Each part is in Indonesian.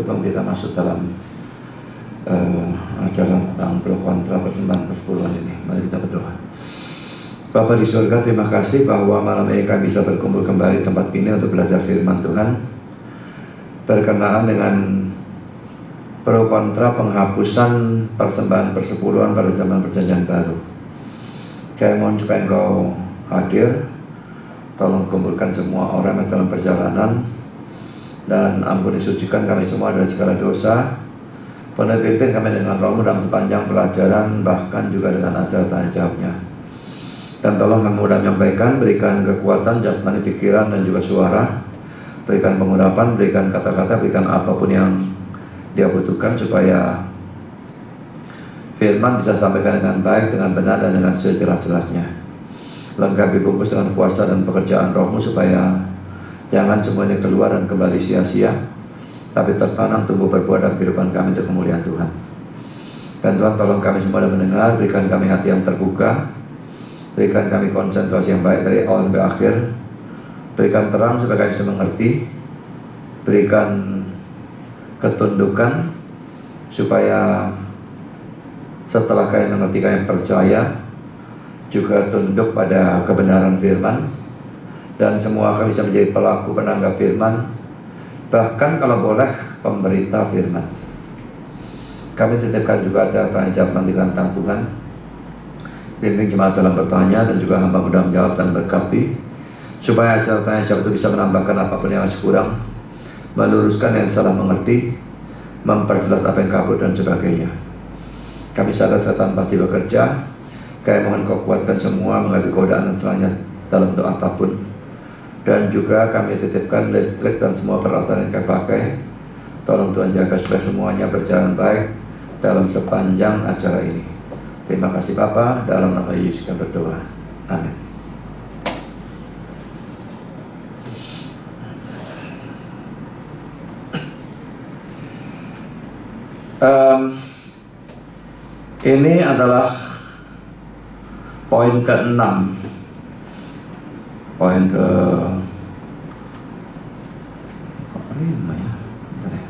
sebelum kita masuk dalam acara tentang pro kontra persembahan persepuluhan ini, mari kita berdoa. Bapa di surga, terima kasih bahwa malam ini kami bisa berkumpul kembali di tempat ini untuk belajar firman Tuhan berkenaan dengan pro kontra penghapusan persembahan persepuluhan pada zaman perjanjian baru. Kami mohon supaya Engkau hadir, tolong kumpulkan semua orang yang dalam perjalanan, dan ampuni sucikan kami semua dari segala dosa. Pimpin kami dengan roh-Mu dalam sepanjang pelajaran, bahkan juga dengan acara tanya jawabnya. Dan tolong kami mudah menyampaikan, berikan kekuatan jasmani, pikiran, dan juga suara. Berikan pengurapan, berikan kata-kata, berikan apapun yang Dia butuhkan supaya firman bisa sampaikan dengan baik, dengan benar, dan dengan sejelas-jelasnya. Lengkapi bungkus dengan kuasa dan pekerjaan roh-Mu supaya jangan semuanya keluar dan kembali sia-sia, tapi tertanam, tumbuh, berbuah dalam kehidupan kami untuk kemuliaan Tuhan. Dan Tuhan, tolong kami semua dalam mendengar, berikan kami hati yang terbuka, berikan kami konsentrasi yang baik dari awal sampai akhir, berikan terang supaya kami bisa mengerti, berikan ketundukan supaya setelah kami mengerti, kami percaya, juga tunduk pada kebenaran firman, dan semua kami bisa menjadi pelaku penanggap firman, bahkan kalau boleh pemberita firman. Kami titipkan juga acara tanya jawab nanti tentang Tuhan. Bimbing jemaat dalam bertanya dan juga hamba mudah menjawab dan berkati, supaya acara tanya jawab itu bisa menambahkan apapun yang masih kurang, meluruskan yang salah mengerti, memperjelas apa yang kabur dan sebagainya. Kami sadar setan pasti bekerja. Kami mohon Kau kuatkan semua menghadapi godaan dan serangannya dalam bentuk apapun. Dan juga kami titipkan listrik dan semua peralatan yang kami pakai. Tolong Tuhan jaga supaya semuanya berjalan baik dalam sepanjang acara ini. Terima kasih Bapa, dalam nama Yesus kami berdoa. Amin. Ini adalah poin ke-6. Poin ke-5 ya. Bentar ya.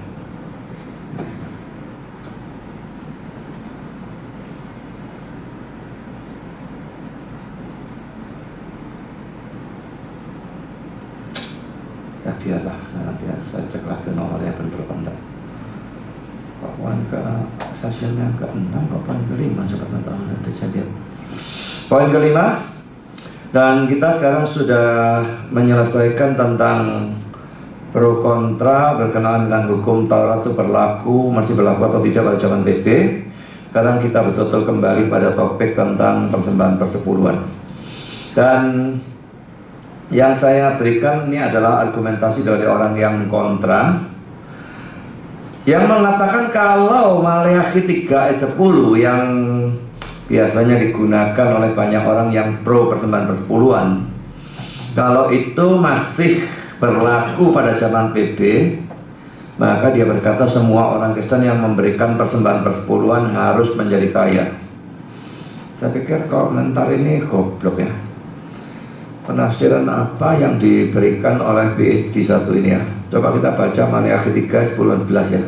Ya biarlah, nanti saya cek lagi nomornya benar apa enggak. Poin ke sesinya ke-6, poin ke-5 coba nanti saya lihat. Poin ke-5, dan kita sekarang sudah menyelesaikan tentang pro kontra berkenaan dengan hukum Taurat itu masih berlaku atau tidak pada zaman PP. Sekarang kita betul-betul kembali pada topik tentang persembahan persepuluhan. Dan yang saya berikan ini adalah argumentasi dari orang yang kontra, yang mengatakan kalau Maleakhi 3 ayat 10 yang biasanya digunakan oleh banyak orang yang pro persembahan persepuluhan, kalau itu masih berlaku pada zaman PB, maka dia berkata semua orang Kristen yang memberikan persembahan persepuluhan harus menjadi kaya. Saya pikir komentar ini goblok ya. Penafsiran apa yang diberikan oleh BSD 1 ini ya? Coba kita baca Maleakhi 3 10-11 ya.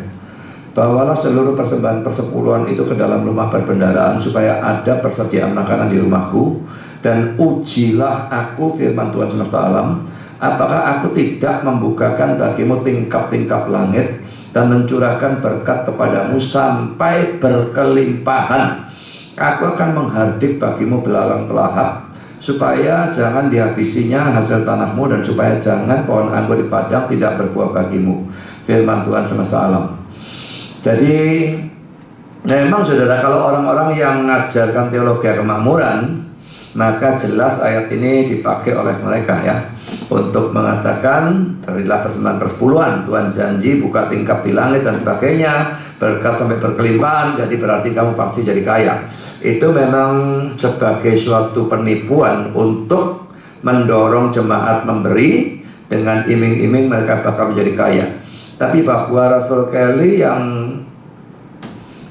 Bawalah seluruh persembahan persepuluhan itu ke dalam rumah perbendaharaan supaya ada persediaan makanan di rumahku, dan ujilah aku, firman Tuhan semesta alam, apakah aku tidak membukakan bagimu tingkap-tingkap langit dan mencurahkan berkat kepadamu sampai berkelimpahan. Aku akan menghardik bagimu belalang pelahap, supaya jangan dihabisinya hasil tanahmu, dan supaya jangan pohon anggur di padang tidak berbuah bagimu, firman Tuhan semesta alam. Jadi memang saudara, kalau orang-orang yang mengajarkan teologi kemakmuran, maka jelas ayat ini dipakai oleh mereka ya, untuk mengatakan berilah persembahan persepuluhan, Tuhan janji buka tingkap di langit dan sebagainya, berkat sampai berkelimpahan, jadi berarti kamu pasti jadi kaya. Itu memang sebagai suatu penipuan untuk mendorong jemaat memberi dengan iming-iming mereka bakal menjadi kaya. Tapi bahwa Russell Kelly yang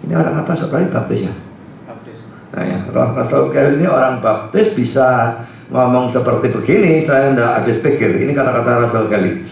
ini orang apa sekali Baptis ya? Baptis. Nah ya, Russell Kelly ini orang Baptis bisa ngomong seperti begini, saya tidak habis pikir. Ini kata-kata Russell Kelly.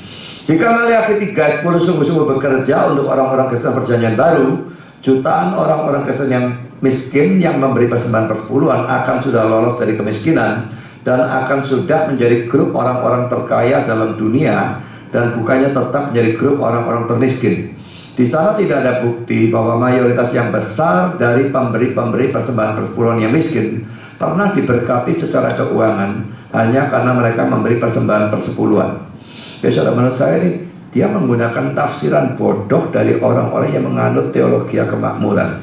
Jika Maliaki 3:10 sungguh-sungguh bekerja untuk orang-orang Kristen perjanjian baru, jutaan orang-orang Kristen yang miskin yang memberi persembahan persepuluhan akan sudah lolos dari kemiskinan dan akan sudah menjadi grup orang-orang terkaya dalam dunia, dan bukannya tetap menjadi grup orang-orang termiskin. Di sana tidak ada bukti bahwa mayoritas yang besar dari pemberi-pemberi persembahan persepuluhan yang miskin pernah diberkati secara keuangan hanya karena mereka memberi persembahan persepuluhan. Ya saudara, menurut saya ini dia menggunakan tafsiran bodoh dari orang-orang yang menganut teologi kemakmuran.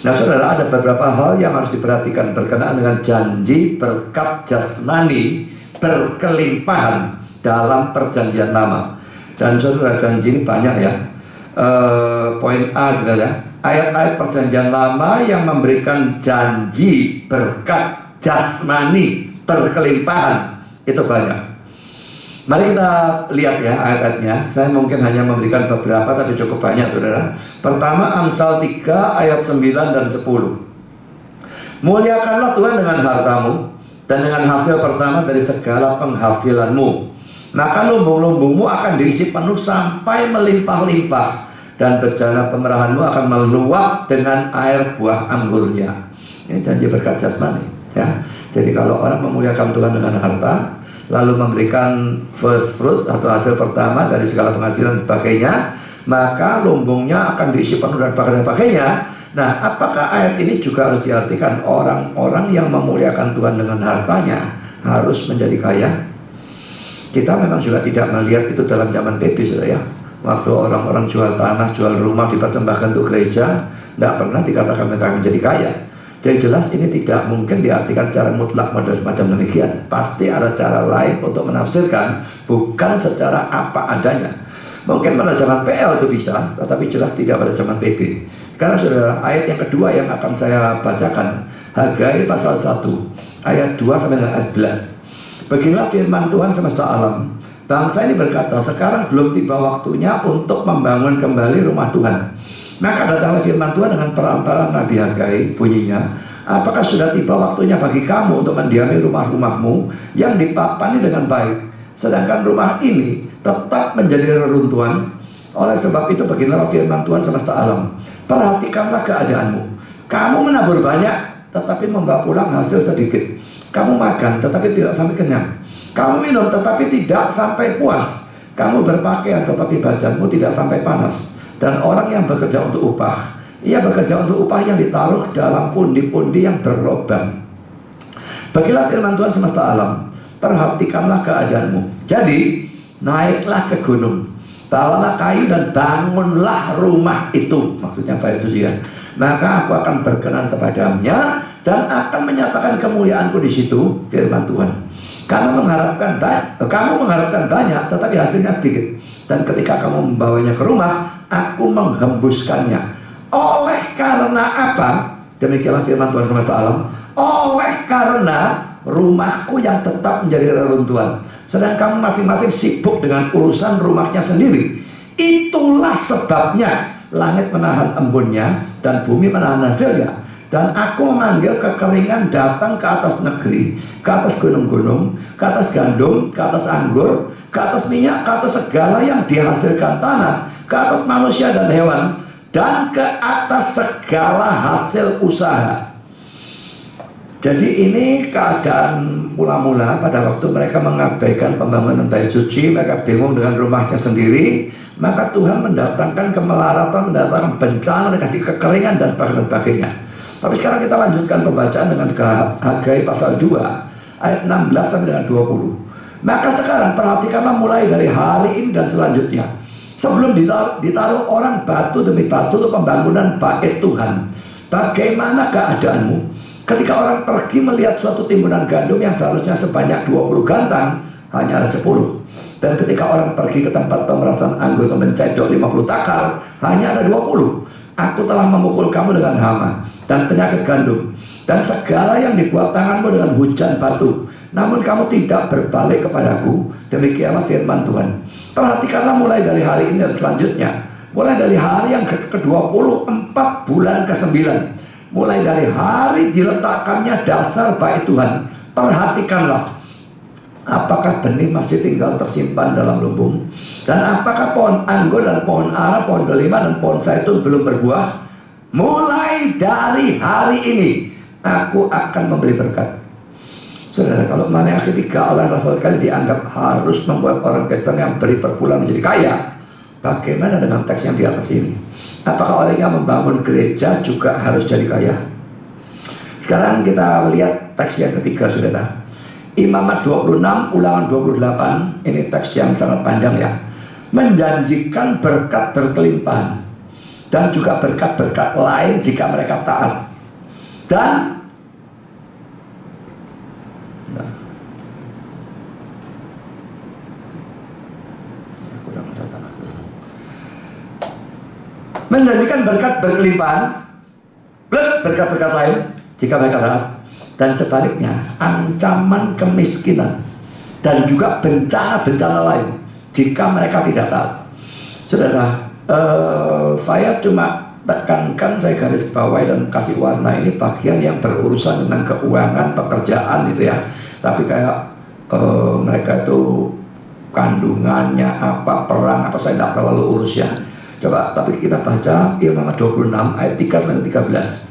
Nah saudara, ada beberapa hal yang harus diperhatikan berkenaan dengan janji berkat jasmani berkelimpahan dalam perjanjian lama. Dan saudara, janji ini banyak ya. Poin A saudara, ayat-ayat perjanjian lama yang memberikan janji berkat jasmani berkelimpahan itu banyak. Mari kita lihat ya ayat-ayatnya. Saya mungkin hanya memberikan beberapa tapi cukup banyak saudara. Pertama, Amsal 3 ayat 9 dan 10. Muliakanlah Tuhan dengan hartamu dan dengan hasil pertama dari segala penghasilanmu, maka lumbung-lumbungmu akan diisi penuh sampai melimpah-limpah, dan bejana pemerahanmu akan meluap dengan air buah anggurnya. Ini janji berkat jasmani ya. Jadi kalau orang memuliakan Tuhan dengan harta, lalu memberikan first fruit atau hasil pertama dari segala penghasilan dan sebagainya, maka lumbungnya akan diisi penuh dan sebagainya. Nah, apakah ayat ini juga harus diartikan orang-orang yang memuliakan Tuhan dengan hartanya harus menjadi kaya? Kita memang juga tidak melihat itu dalam zaman PB sudah ya. Waktu orang-orang jual tanah, jual rumah dipersembahkan untuk gereja, tidak pernah dikatakan mereka menjadi kaya. Jadi jelas ini tidak mungkin diartikan secara mutlak model semacam demikian. Pasti ada cara lain untuk menafsirkan, bukan secara apa adanya. Mungkin pada zaman PL itu bisa, tetapi jelas tidak pada zaman PB. Karena saudara, ayat yang kedua yang akan saya bacakan, Hagai pasal 1 ayat 2 sampai dengan ayat 11. Beginilah firman Tuhan semesta alam. Bangsa ini berkata, sekarang belum tiba waktunya untuk membangun kembali rumah Tuhan. Maka datanglah firman Tuhan dengan perantaraan Nabi Hagai, bunyinya, apakah sudah tiba waktunya bagi kamu untuk mendiami rumah-rumahmu yang dipapani dengan baik, sedangkan rumah ini tetap menjadi reruntuhan? Oleh sebab itu beginilah firman Tuhan semesta alam, perhatikanlah keadaanmu. Kamu menabur banyak tetapi membawa pulang hasil sedikit. Kamu makan tetapi tidak sampai kenyang. Kamu minum tetapi tidak sampai puas. Kamu berpakaian tetapi badanmu tidak sampai panas. Dan orang yang bekerja untuk upah, ia bekerja untuk upah yang ditaruh dalam pundi-pundi yang berlobang. Bagilah firman Tuhan semesta alam, perhatikanlah keadaanmu. Jadi naiklah ke gunung, bawalah kayu dan bangunlah rumah itu. Maksudnya apa itu ya? Maka aku akan berkenan kepadanya dan akan menyatakan kemuliaanku di situ, firman Tuhan. Kamu mengharapkan banyak, tetapi hasilnya sedikit. Dan ketika kamu membawanya ke rumah, aku menghembuskannya. Oleh karena apa? Demikianlah firman Tuhan semesta alam. Oleh karena rumahku yang tetap menjadi reruntuhan, sedang kamu masing-masing sibuk dengan urusan rumahnya sendiri. Itulah sebabnya langit menahan embunnya dan bumi menahan hasilnya. Dan aku memanggil kekeringan datang ke atas negeri, ke atas gunung-gunung, ke atas gandum, ke atas anggur, ke atas minyak, ke atas segala yang dihasilkan tanah, ke atas manusia dan hewan, dan ke atas segala hasil usaha. Jadi ini keadaan mula-mula pada waktu mereka mengabaikan pembangunan bait suci, mereka bingung dengan rumahnya sendiri, maka Tuhan mendatangkan kemelaratan, mendatangkan bencana, dikasih kekeringan dan sebagainya. Tapi sekarang kita lanjutkan pembacaan dengan Hagai pasal 2 ayat 16 sampai dengan 20. Maka sekarang perhatikanlah mulai dari hari ini dan selanjutnya, sebelum ditaruh orang batu demi batu untuk pembangunan bait Tuhan, bagaimana keadaanmu? Ketika orang pergi melihat suatu timbunan gandum yang seharusnya sebanyak 20 gantang, hanya ada 10. Dan ketika orang pergi ke tempat pemerasan anggur untuk mencedok 50 takal, hanya ada 20. Aku telah memukul kamu dengan hama dan penyakit gandum dan segala yang dibuat tanganmu dengan hujan batu, namun kamu tidak berbalik kepadaku. Demikianlah firman Tuhan. Perhatikanlah mulai dari hari ini dan selanjutnya, mulai dari hari yang ke-24 bulan ke-9, mulai dari hari diletakkannya dasar bait Tuhan. Perhatikanlah Apakah benih masih tinggal tersimpan dalam lumbung? Dan apakah pohon anggur dan pohon ara, pohon delima dan pohon zaitun belum berbuah? Mulai dari hari ini aku akan memberi berkat. Saudara, kalau Maleakhi 3 oleh Rasul kali dianggap harus membuat orang Kristen yang beri per bulan menjadi kaya, bagaimana dengan teks yang di atas ini? Apakah orang yang membangun gereja juga harus jadi kaya? Sekarang kita lihat teks yang ketiga, saudara. Imamat 26, Ulangan 28. Ini teks yang sangat panjang ya. Menjanjikan berkat berkelimpahan dan juga berkat-berkat lain jika mereka taat. Dan menjanjikan berkat berkelimpahan plus berkat-berkat lain jika mereka taat. Dan sebaliknya, ancaman kemiskinan dan juga bencana-bencana lain jika mereka tidak taat. Saudara, saya cuma tekankan, saya garis bawahi dan kasih warna ini bagian yang berurusan dengan keuangan, pekerjaan gitu ya. Tapi kayak mereka itu kandungannya apa, perang apa, saya tidak terlalu urus ya. Coba, tapi kita baca Imamat 26 ayat 3 sampai 13.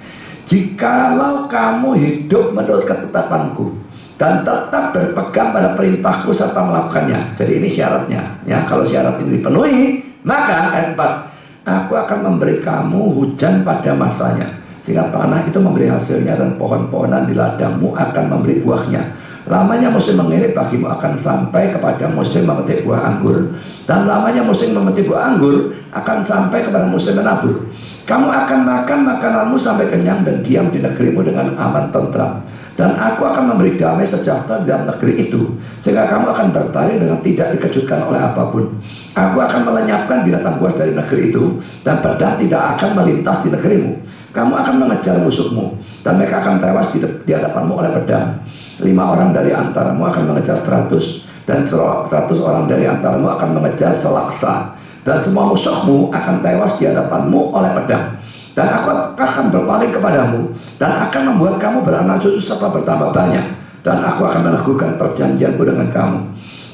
Jikalau kamu hidup menurut ketetapanku dan tetap berpegang pada perintahku serta melakukannya. Jadi ini syaratnya ya. Kalau syarat ini dipenuhi, maka ayat 4, aku akan memberi kamu hujan pada masanya, sehingga tanah itu memberi hasilnya dan pohon-pohonan di ladangmu akan memberi buahnya. Lamanya musim mengirit bagimu akan sampai kepada musim memetik buah anggur, dan lamanya musim memetik buah anggur akan sampai kepada musim menabur. Kamu akan makan makananmu sampai kenyang dan diam di negerimu dengan aman tentram. Dan aku akan memberi damai sejahtera dalam negeri itu, sehingga kamu akan berbaring dengan tidak dikejutkan oleh apapun. Aku akan melenyapkan binatang buas dari negeri itu, dan pedang tidak akan melintas di negerimu. Kamu akan mengejar musuhmu, dan mereka akan tewas di hadapanmu oleh pedang. 5 orang dari antaramu akan mengejar 100, dan 100 orang dari antaramu akan mengejar selaksa. Dan semua musuhmu akan tewas di hadapanmu oleh pedang. Dan aku akan berpaling kepadamu dan akan membuat kamu beranak cucu serta bertambah banyak. Dan aku akan meneguhkan perjanjianku dengan kamu.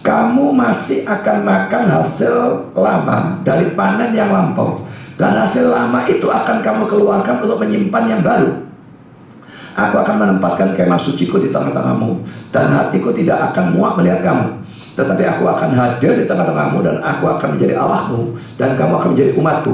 Kamu masih akan makan hasil lama dari panen yang lampau, dan hasil lama itu akan kamu keluarkan untuk menyimpan yang baru. Aku akan menempatkan kemah suciku di tengah-tengahmu, dan hatiku tidak akan muak melihat kamu. Tetapi aku akan hadir di tengah-tengahmu, dan aku akan menjadi Allahmu, dan kamu akan menjadi umatku.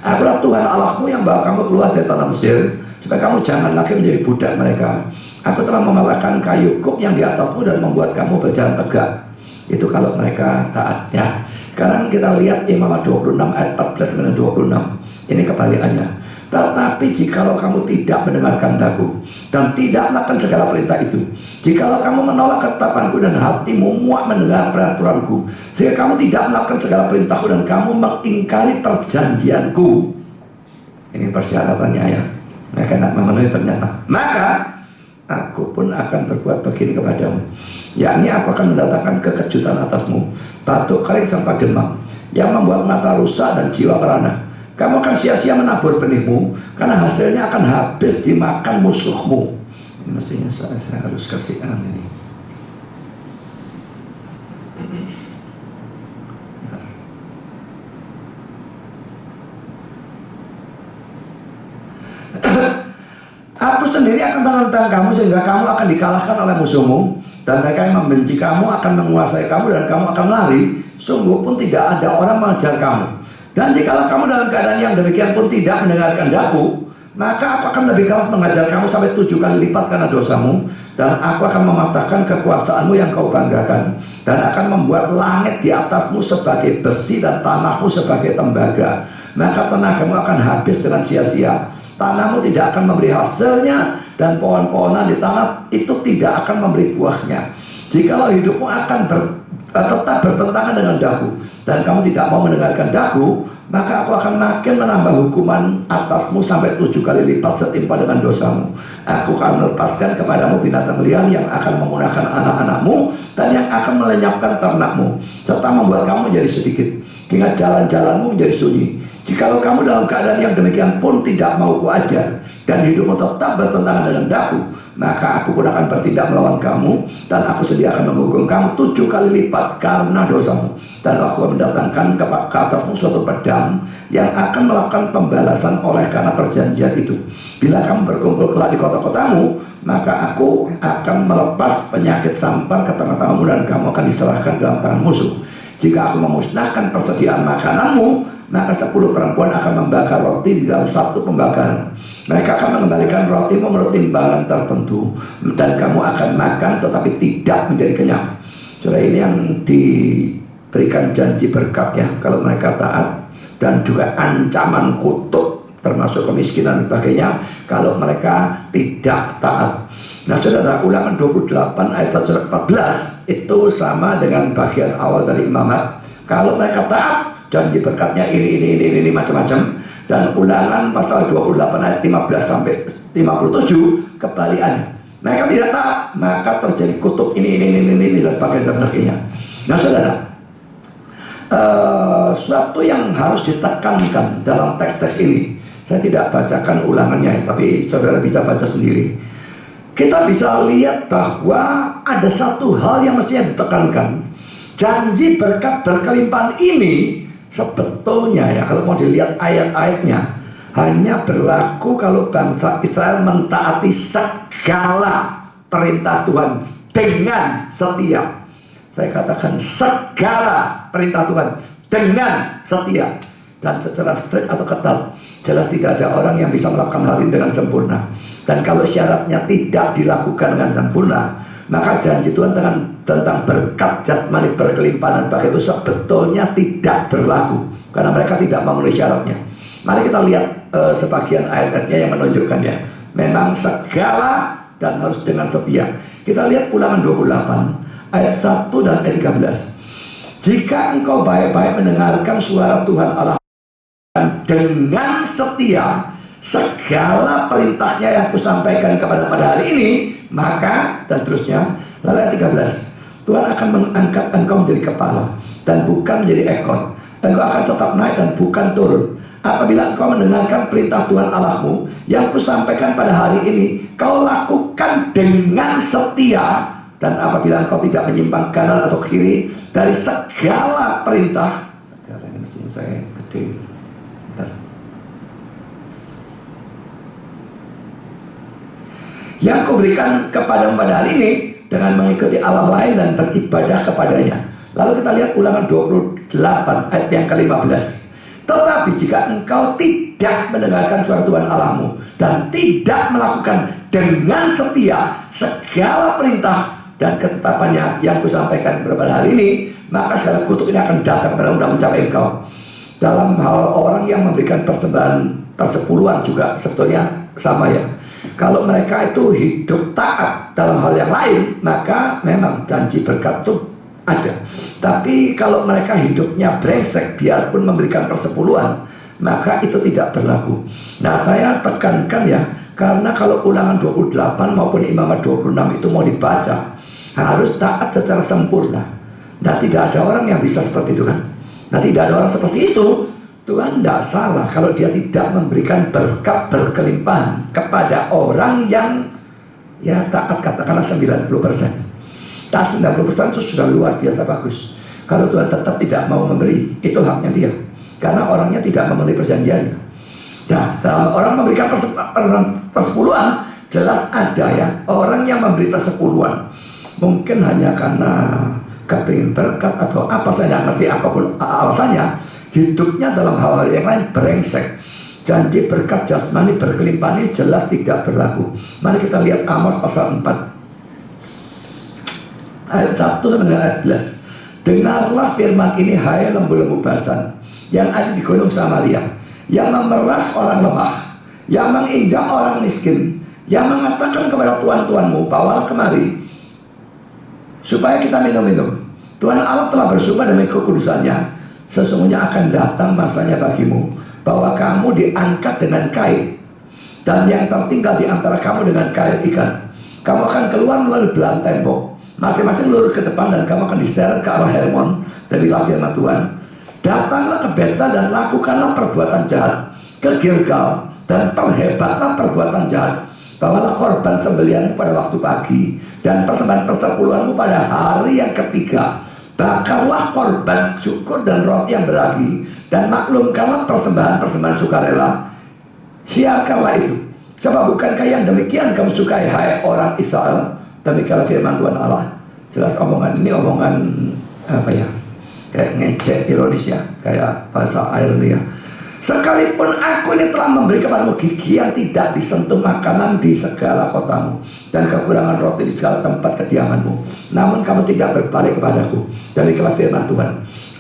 Akulah Tuhan Allahmu yang bawa kamu keluar dari tanah Mesir, supaya kamu jangan lagi menjadi budak mereka. Aku telah memalahkan kayu kuk yang di atasmu dan membuat kamu berjalan tegak. Itu kalau mereka taat ya. Sekarang kita lihat Imamat 26 ayat 14 dan 26. Ini kebalikannya. Tetapi jikalau kamu tidak mendengarkan daku dan tidak melakukan segala perintah itu, jikalau kamu menolak ketetapanku dan hatimu muak mendengar peraturanku, sehingga kamu tidak melakukan segala perintahku dan kamu mengingkari perjanjianku. Ini persyaratannya ya. Mereka tidak memenuhi ternyata. Maka aku pun akan berbuat begini kepadamu, yakni aku akan mendatangkan kekejutan atasmu, batuk kering serta demam, yang membuat mata rusak dan jiwa merana. Kamu akan sia-sia menabur benihmu, karena hasilnya akan habis dimakan musuhmu. Ini mestinya saya harus kasih ini. Aku sendiri akan menentang kamu sehingga kamu akan dikalahkan oleh musuhmu, dan mereka yang membenci kamu akan menguasai kamu dan kamu akan lari. Sungguh pun tidak ada orang mengejar kamu. Dan jikalau kamu dalam keadaan yang demikian pun tidak mendengarkan daku, maka aku akan lebih keras mengajar kamu sampai 7 kali lipat karena dosamu. Dan aku akan mematahkan kekuasaanmu yang kau banggakan, dan akan membuat langit di atasmu sebagai besi dan tanahmu sebagai tembaga. Maka tenagamu akan habis dengan sia-sia, tanahmu tidak akan memberi hasilnya, dan pohon-pohonan di tanah itu tidak akan memberi buahnya. Jikalau hidupmu akan tetap bertentangan dengan daku, dan kamu tidak mau mendengarkan daku, maka aku akan makin menambah hukuman atasmu sampai 7 kali lipat setimpal dengan dosamu. Aku akan melepaskan kepadamu binatang liar yang akan memunahkan anak-anakmu, dan yang akan melenyapkan ternakmu, serta membuat kamu menjadi sedikit, hingga jalan-jalanmu menjadi sunyi. Jikalau kamu dalam keadaan yang demikian pun tidak mau kuajar, dan hidupmu tetap bertentangan dengan daku, maka aku pun akan bertindak melawan kamu, dan aku sediakan menghukum kamu 7 kali lipat karena dosamu. Dan aku mendatangkan ke atasmu suatu pedang yang akan melakukan pembalasan oleh karena perjanjian itu. Bila kamu berkumpul kelak di kota-kotamu, maka aku akan melepas penyakit sampar ke tengah-tengahmu, dan kamu akan diserahkan dalam tangan musuh. Jika aku memusnahkan persediaan makananmu, maka 10 perempuan akan membakar roti di dalam satu pembakaran. Mereka akan mengembalikan rotimu menurut timbangan tertentu, dan kamu akan makan tetapi tidak menjadi kenyang. Saudara, ini yang diberikan janji berkat ya, kalau mereka taat, dan juga ancaman kutuk termasuk kemiskinan dan sebagainya kalau mereka tidak taat. Nah saudara, Ulangan 28 ayat 114 itu sama dengan bagian awal dari imamat. Kalau mereka taat, janji berkatnya ini macam-macam. Dan Ulangan pasal 28 ayat 15 sampai 57 kebalikannya. Mereka tidak taat, maka terjadi kutuk ini dan sebagainya. Nah saudara, suatu yang harus ditekankan dalam teks-teks ini, saya tidak bacakan ulangannya, tapi saudara bisa baca sendiri. Kita bisa lihat bahwa ada satu hal yang mestinya ditekankan. Janji berkat berkelimpahan ini sebetulnya ya, kalau mau dilihat ayat-ayatnya, hanya berlaku kalau bangsa Israel mentaati segala perintah Tuhan dengan setia. Saya katakan segala perintah Tuhan dengan setia. Dan secara strict atau ketat, jelas tidak ada orang yang bisa melakukan hal ini dengan sempurna. Dan kalau syaratnya tidak dilakukan dengan sempurna, maka janji Tuhan tentang berkat jasmani berkelimpahan bagi itu sebetulnya tidak berlaku, karena mereka tidak memenuhi syaratnya. Mari kita lihat sebagian ayat-ayatnya yang menunjukkannya. Memang segala dan harus dengan setia. Kita lihat Ulangan 28 ayat 1 dan ayat 13. Jika engkau baik-baik mendengarkan suara Tuhan Allah dengan setia segala perintahnya yang kusampaikan kepada pada hari ini, maka dan terusnya. Lalu ayat 13, Tuhan akan mengangkat engkau menjadi kepala dan bukan menjadi ekor. Engkau akan tetap naik dan bukan turun. Apabila engkau mendengarkan perintah Tuhan Allahmu yang kusampaikan pada hari ini, kau lakukan dengan setia, dan apabila engkau tidak menyimpang kanan atau kiri dari segala perintah. Karena ini mestinya saya gede. Yang kuberikan kepadamu pada hari ini dengan mengikuti Allah lain dan beribadah kepadanya. Lalu kita lihat Ulangan 28 ayat yang ke-15. Tetapi jika engkau tidak mendengarkan suara Tuhan Allahmu dan tidak melakukan dengan setia segala perintah dan ketetapannya yang kusampaikan kepada hari ini, maka segala kutuk ini akan datang kepadamu dan mencapai engkau. Dalam hal orang yang memberikan persembahan persepuluhan juga sebetulnya sama ya. Kalau mereka itu hidup taat dalam hal yang lain, maka memang janji berkat itu ada. Tapi kalau mereka hidupnya brengsek biarpun memberikan persepuluhan, maka itu tidak berlaku. Nah saya tekankan ya, karena kalau Ulangan 28 maupun Imamat 26 itu mau dibaca, harus taat secara sempurna. Nah tidak ada orang yang bisa seperti itu kan. Nah tidak ada orang seperti itu. Tuhan tidak salah kalau dia tidak memberikan berkat berkelimpahan kepada orang yang ya taat, katakanlah 90%. Taat 90% itu sudah luar biasa bagus. Kalau Tuhan tetap tidak mau memberi, itu haknya dia, karena orangnya tidak memenuhi perjanjiannya. Nah, orang memberikan persepuluhan, jelas ada ya orang yang memberi persepuluhan mungkin hanya karena kepingin berkat atau apa, saya tidak ngerti apapun alasannya. Hidupnya dalam hal-hal yang lain brengsek. Janji berkat jasmani berkelimpahan ini jelas tidak berlaku. Mari kita lihat Amos pasal 4 ayat 1 sampai ayat 11. Dengarlah firman ini, hai lembu-lembu Basan yang ada di gunung Samaria, yang memeras orang lemah, yang menginjak orang miskin, yang mengatakan kepada tuan-tuanmu, bawalah kemari supaya kita minum-minum. Tuhan Allah telah bersumpah demi kekudusannya, sesungguhnya akan datang masanya bagimu bahwa kamu diangkat dengan kain, dan yang tertinggal di antara kamu dengan kail ikan. Kamu akan keluar melalui belah tembok, masing-masing lurus ke depan, dan kamu akan diseret ke arah Hermon. Demikianlah firman Tuhan. Datanglah ke Betel dan lakukanlah perbuatan jahat, ke Gilgal dan terhebatlah perbuatan jahat. Bawalah korban sembelihanmu pada waktu pagi, dan persembahan persepuluhanmu pada hari yang ketiga. Bakarlah korban syukur dan roti yang beragi, dan maklumkanlah persembahan sukarela. Siarkanlah itu, sebab bukankah yang demikian kamu sukai, hai orang Israel? Demikianlah firman Tuhan Allah. Jelas omongan ini omongan apa ya, kayak ngejek, ironis ya, kayak bahasa ironi ya. Sekalipun aku ini telah memberi kepadamu gigi yang tidak disentuh makanan di segala kotamu, dan kekurangan roti di segala tempat kediamanmu, namun kamu tidak berbalik kepadaku. Demikianlah firman Tuhan.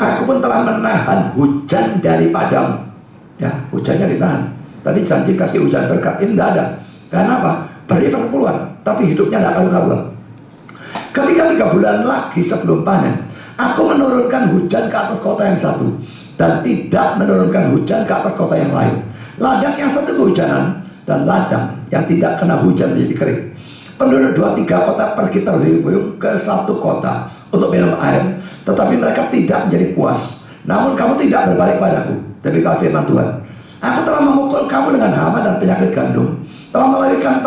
Aku pun telah menahan hujan daripadamu. Ya, hujannya ditahan. Tadi janji kasih hujan berkat, ini tidak ada. Karena apa? Beri persepuluhan, tapi hidupnya tidak karu-karuan. Ketika 3 bulan lagi sebelum panen, aku menurunkan hujan ke atas kota yang satu, dan tidak menurunkan hujan ke atas kota yang lain. Ladang yang satu kehujanan, dan ladang yang tidak kena hujan menjadi kering. Penduduk 2-3 kota pergi terhuyung-huyung ke satu kota untuk minum air, tetapi mereka tidak menjadi puas. Namun kamu tidak berbalik padaku. Demikian firman Tuhan. Aku telah memukul kamu dengan hama dan penyakit gandum, telah melahirkan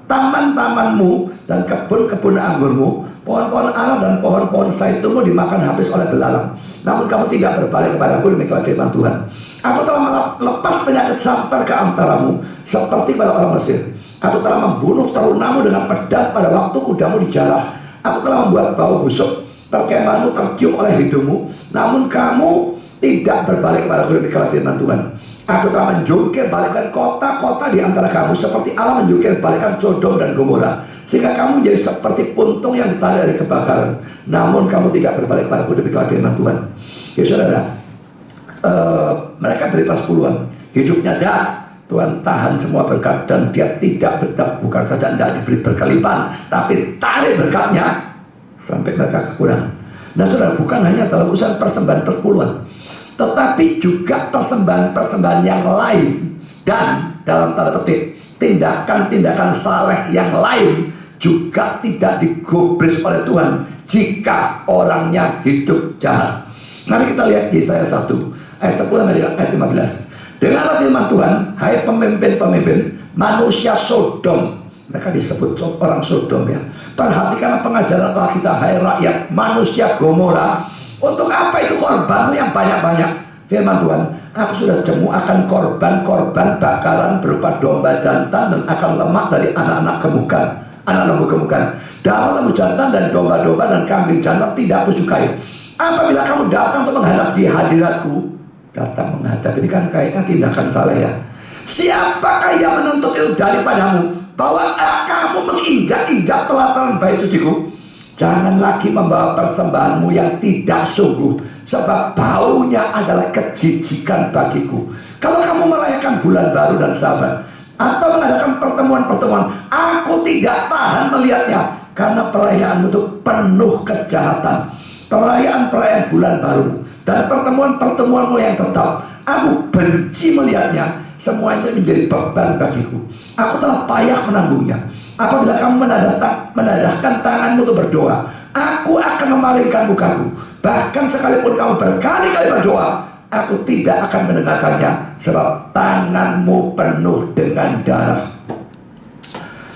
taman-tamanmu dan kebun-kebun anggurmu, pohon-pohon ara dan pohon-pohon zaitunmu dimakan habis oleh belalang. Namun kamu tidak berbalik kepadaku. Demikian firman Tuhan. Aku telah melepas penyakit sampar ke antaramu seperti pada orang Mesir. Aku telah membunuh terunamu dengan pedang pada waktu kudamu dijarah. Aku telah membuat bau busuk perkemahanmu tercium oleh hidungmu, namun kamu tidak berbalik kepadaku. Demikian firman Tuhan. Aku telah menjungkir balikkan kota-kota di antara kamu seperti Allah menjungkir balikkan Sodom dan Gomora, sehingga kamu menjadi seperti puntung yang ditarik dari kebakaran, namun kamu tidak berbalik padaku. Demikian firman Tuhan. Ya saudara, mereka beri persepuluhan, hidupnya jahat. Tuhan tahan semua berkat, dan dia tidak bukan saja tidak diberi berkelimpahan, tapi ditarik berkatnya sampai mereka kekurangan. Nah saudara, bukan hanya dalam urusan persembahan persepuluhan, tetapi juga persembahan-persembahan yang lain, dan dalam tanda petik tindakan-tindakan saleh yang lain juga tidak digubris oleh Tuhan jika orangnya hidup jahat. Mari kita lihat Yesaya 1 ayat 10 ayat 15. Dengarlah firman Tuhan, hai pemimpin-pemimpin manusia Sodom. Mereka disebut orang Sodom ya. Perhatikanlah pengajaran Allah kita, hai rakyat manusia Gomora. Untuk apa itu korbanmu yang banyak-banyak? Firman Tuhan, aku sudah jemuahkan korban-korban bakaran berupa domba jantan dan akan lemak dari anak-anak gemukan, anak lembu gemukan. Darah lembu jantan dan domba-domba dan kambing jantan tidak aku sukai. Apabila kamu datang untuk menghadap di hadiratku, datang menghadap ini kan kayaknya tindakan salah ya. Siapakah yang menuntut itu daripadamu, bahwa kamu menginjak-injak pelataran bait suciku? Jangan lagi membawa persembahanmu yang tidak sungguh, sebab baunya adalah kejijikan bagiku. Kalau kamu merayakan bulan baru dan Sabat, atau mengadakan pertemuan-pertemuan, aku tidak tahan melihatnya, karena perayaanmu itu penuh kejahatan. Perayaan-perayaan bulan baru dan pertemuan-pertemuanmu yang tetap, aku benci melihatnya. Semuanya menjadi beban bagiku. Aku telah payah menanggungnya. Apabila kamu menadahkan tanganmu untuk berdoa, aku akan memalingkan mukaku. Bahkan sekalipun kamu berkali-kali berdoa, aku tidak akan mendengarkannya, sebab tanganmu penuh dengan darah.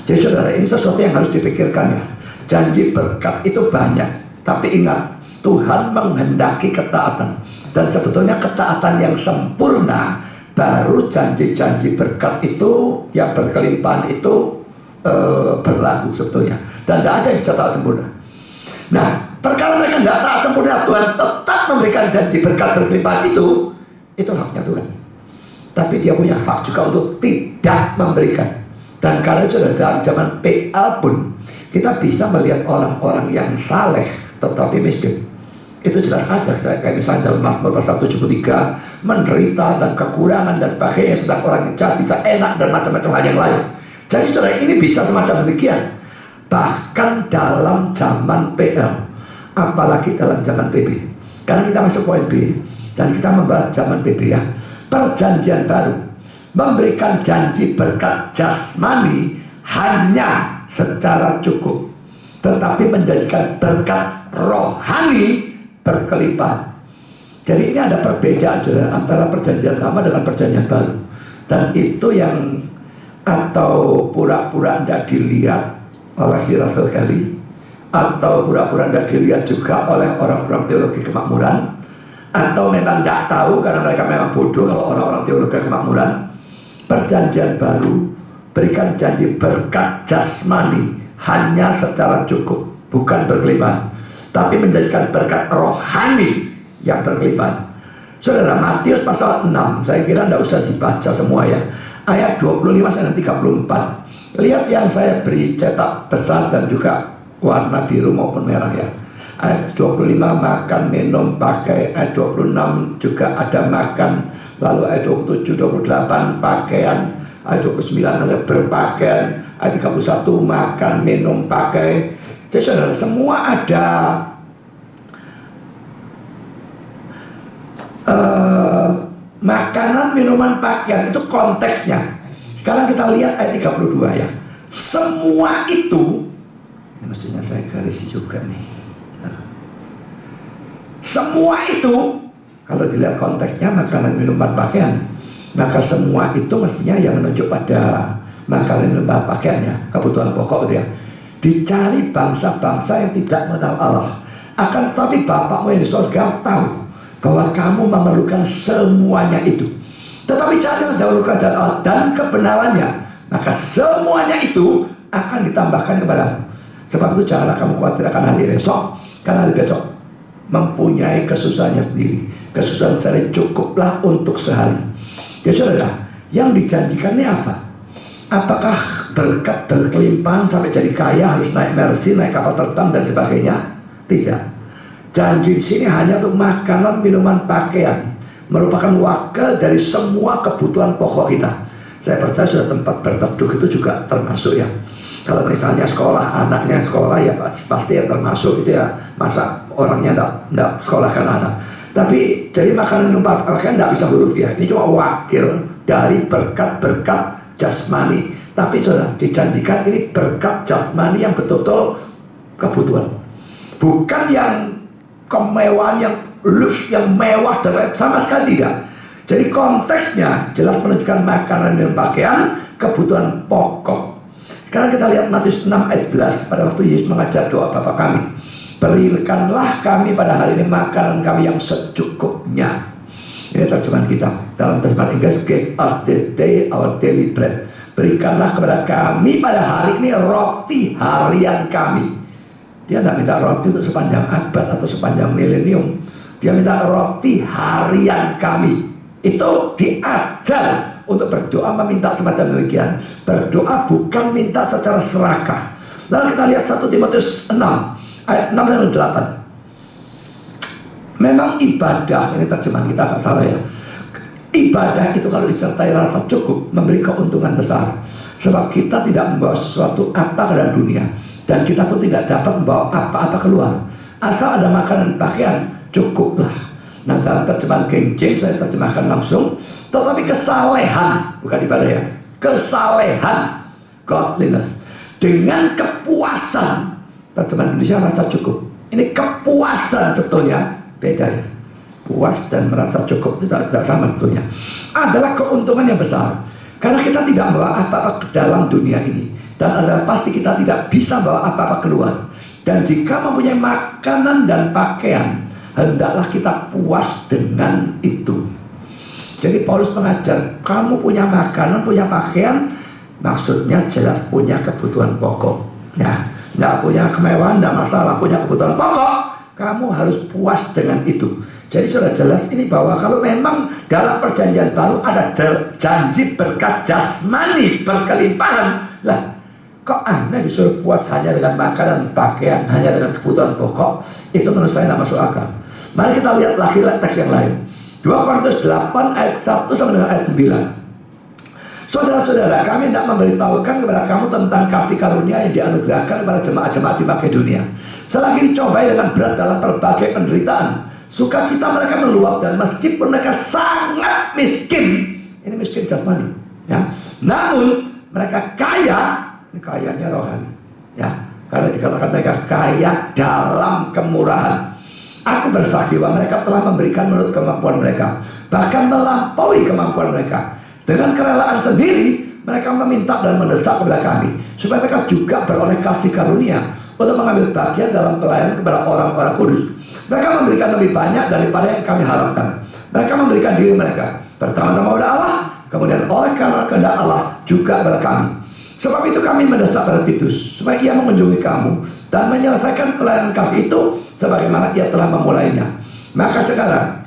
Jadi saudara, ini sesuatu yang harus dipikirkan ya. Janji berkat itu banyak, tapi ingat, Tuhan menghendaki ketaatan. Dan sebetulnya ketaatan yang sempurna, baru janji-janji berkat itu, yang berkelimpahan itu berlaku sebetulnya. Dan tidak ada yang bisa taat sempurna. Nah, perkara mereka tidak taat sempurna, Tuhan tetap memberikan janji berkat berkelimpahan itu haknya Tuhan. Tapi dia punya hak juga untuk tidak memberikan. Dan karena itu dalam zaman PA pun kita bisa melihat orang-orang yang saleh tetapi miskin. Itu jelas ada, kayak misalnya dalam Mazmur pasal 73, menderita dan kekurangan dan bahaya, sedang orang yang jahat bisa enak dan macam-macam hal yang lain. Jadi saudara, ini bisa semacam demikian. Bahkan dalam zaman PL, apalagi dalam zaman PB. Karena kita masuk poin B, dan kita membahas zaman PB ya. Perjanjian baru memberikan janji berkat jasmani hanya secara cukup, tetapi menjanjikan berkat rohani berkelimpahan. Jadi ini ada perbedaan antara perjanjian lama dengan perjanjian baru. Dan itu yang atau pura-pura tidak dilihat oleh si Rasul Ghali, atau pura-pura tidak dilihat juga oleh orang-orang teologi kemakmuran, atau memang tidak tahu karena mereka memang bodoh kalau orang-orang teologi kemakmuran. Perjanjian baru berikan janji berkat jasmani hanya secara cukup, bukan berkelimpahan, tapi menjadikan berkat rohani yang berkelimpahan. Saudara, Matius pasal 6, saya kira tidak usah dibaca semua ya, ayat 25 sampai 34. Lihat yang saya beri cetak besar dan juga warna biru maupun merah ya. Ayat 25 makan minum pakai, ayat 26 juga ada makan, lalu ayat 27 28 pakaian, ayat 29 ada berpakaian, ayat 31 makan minum pakai. Jadi saudara, semua ada makanan, minuman, pakaian, itu konteksnya. Sekarang kita lihat ayat 32 ya. Semua itu, ini mestinya saya garis juga nih. Semua itu, kalau dilihat konteksnya makanan, minuman, pakaian, maka semua itu mestinya yang menunjuk pada makanan, minuman, pakaiannya, kebutuhan pokok itu ya. Dicari bangsa-bangsa yang tidak mengenal Allah. Akan tetapi Bapakmu yang di surga tahu bahwa kamu memerlukan semuanya itu. Tetapi carilah dahulu kerajaan Allah dan kebenarannya, maka semuanya itu akan ditambahkan kepadamu. Sebab itu janganlah kamu khawatir akan hari besok, karena hari besok mempunyai kesusahannya sendiri. Kesusahan sehari cukuplah untuk sehari. Jadi saudara, yang dijanjikan ini apa? Apakah berkat berkelimpahan sampai jadi kaya, harus naik Mercy, naik kapal terbang dan sebagainya? Tidak. Janji di sini hanya untuk makanan, minuman, pakaian, merupakan wakil dari semua kebutuhan pokok kita. Saya percaya sudah tempat berteduh itu juga termasuk ya. Kalau misalnya sekolah, anaknya sekolah ya pasti yang termasuk itu ya. Masa orangnya tidak sekolahkan anak. Tapi jadi makanan, minuman, pakaian tidak bisa huruf ya. Ini cuma wakil dari berkat-berkat jasmani. Tapi sudah dijanjikan ini berkat jasmani yang betul-betul kebutuhan, bukan yang kemewahan, yang lux, yang mewah dan sama sekali tidak. Jadi konteksnya jelas menunjukkan makanan dan pakaian, kebutuhan pokok. Sekarang kita lihat Matius 6 ayat 11. Pada waktu Yesus mengajar doa Bapa kami, berikanlah kami pada hari ini makanan kami yang secukupnya. Ini terjemahan kita. Dalam terjemahan Inggris, give us this day our daily bread. Berikanlah kepada kami pada hari ini roti harian kami. Dia tidak minta roti untuk sepanjang abad atau sepanjang milenium. Dia minta roti harian kami. Itu diajar untuk berdoa, meminta semacam demikian. Berdoa bukan minta secara serakah. Lalu kita lihat 1 Timotius 6 ayat 6 dan 8. Memang ibadah, ini terjemahan kita agak salah ya. Ibadah itu kalau disertai rasa cukup memberi keuntungan besar. Sebab kita tidak membawa sesuatu apa ke dalam dunia, dan kita pun tidak dapat membawa apa-apa keluar. Asal ada makanan pakaian, cukuplah. Nah, dalam terjemahan King James saya terjemahkan langsung. Tetapi kesalehan, bukan ibadah ya, kesalehan, godliness, dengan kepuasan. Terjemahan Indonesia rasa cukup. Ini kepuasan sebetulnya beda ya. Puas dan merasa cukup itu tidak sama sebetulnya. Adalah keuntungan yang besar. Karena kita tidak membawa apa-apa ke dalam dunia ini, dan adalah pasti kita tidak bisa bawa apa-apa keluar. Dan jika mempunyai makanan dan pakaian, hendaklah kita puas dengan itu. Jadi Paulus mengajar, kamu punya makanan, punya pakaian, maksudnya jelas punya kebutuhan pokok. Ya, tidak punya kemewahan, tidak masalah, punya kebutuhan pokok, kamu harus puas dengan itu. Jadi sudah jelas ini bahwa kalau memang dalam perjanjian baru ada janji berkat jasmani berkelimpahan, lah kok Anda disuruh puas hanya dengan makanan, pakaian, hanya dengan kebutuhan pokok? Itu menurut saya tidak masuk akal. Mari kita lihat lagi teks yang lain. 2 Korintus 8 ayat 1 sampai dengan ayat 9. Saudara-saudara, kami tidak memberitahukan kepada kamu tentang kasih karunia yang dianugerahkan kepada jemaat-jemaat di Makedonia. Selagi dicobai dengan berat dalam berbagai penderitaan, sukacita mereka meluap, dan meskipun mereka sangat miskin, ini miskin jasmani, ya, namun mereka kaya, ini kayanya rohani, ya, karena dikatakan mereka kaya dalam kemurahan. Aku bersaksi bahwa mereka telah memberikan menurut kemampuan mereka, bahkan melampaui kemampuan mereka. Dengan kerelaan sendiri mereka meminta dan mendesak kepada kami supaya mereka juga beroleh kasih karunia untuk mengambil bagian dalam pelayanan kepada orang-orang kudus. Mereka memberikan lebih banyak daripada yang kami harapkan. Mereka memberikan diri mereka pertama-tama kepada Allah, kemudian oleh karena kehendak Allah juga kepada kami. Sebab itu kami mendesak pada Titus supaya ia mengunjungi kamu dan menyelesaikan pelayanan kasih itu sebagaimana ia telah memulainya. Maka sekarang,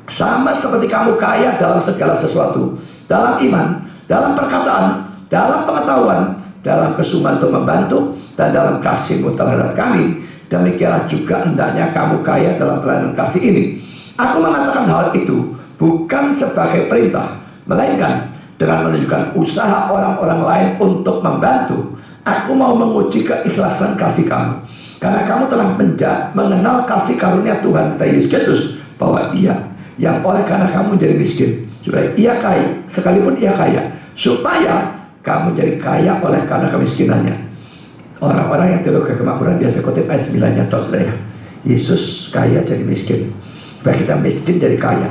sama seperti kamu kaya dalam segala sesuatu, dalam iman, dalam perkataan, dalam pengetahuan, dalam kesungguhan untuk membantu, dan dalam kasihmu terhadap kami, demikianlah juga hendaknya kamu kaya dalam pelayanan kasih ini. Aku mengatakan hal itu bukan sebagai perintah, melainkan dengan menunjukkan usaha orang-orang lain untuk membantu. Aku mau menguji keikhlasan kasih kamu, karena kamu telah mengenal kasih karunia Tuhan kita Yesus Kristus, bahwa ia yang oleh karena kamu menjadi miskin, supaya ia kaya, sekalipun ia kaya, supaya kamu jadi kaya oleh karena kemiskinannya. Orang-orang yang teologi kemakmuran biasa kutip ayat 9-nya toh, saudara. Yesus kaya jadi miskin, supaya kita miskin jadi kaya.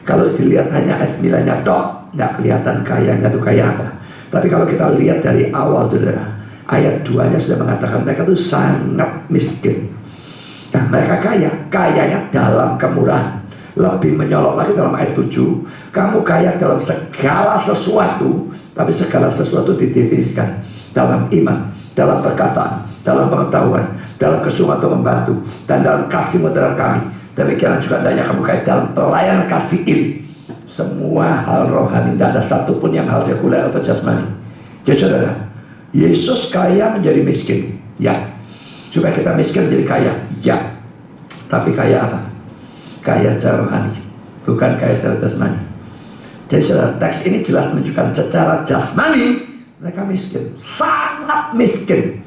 Kalau dilihat hanya ayat 9-nya toh, nggak kelihatan kayanya itu kaya apa. Tapi kalau kita lihat dari awal, saudara, ayat 2-nya sudah mengatakan mereka itu sangat miskin. Nah, mereka kaya, kayanya dalam kemurahan. Lebih menyolok lagi dalam ayat 7, kamu kaya dalam segala sesuatu, tapi segala sesuatu didefinisikan dalam iman, dalam perkataan, dalam pengetahuan, dalam kesungguhan untuk membantu, dan dalam kasihmu terhadap kami. Demikian juga hendaknya kamu kaya dalam pelayanan kasih ini. Semua hal rohani, tidak ada satupun yang hal sekuler atau jasmani. Jadi saudara, Yesus kaya menjadi miskin, ya. Supaya kita miskin menjadi kaya, ya. Tapi kaya apa? Kaya secara rohani, bukan kaya secara jasmani. Jadi saudara, teks ini jelas menunjukkan secara jasmani mereka miskin, sangat miskin.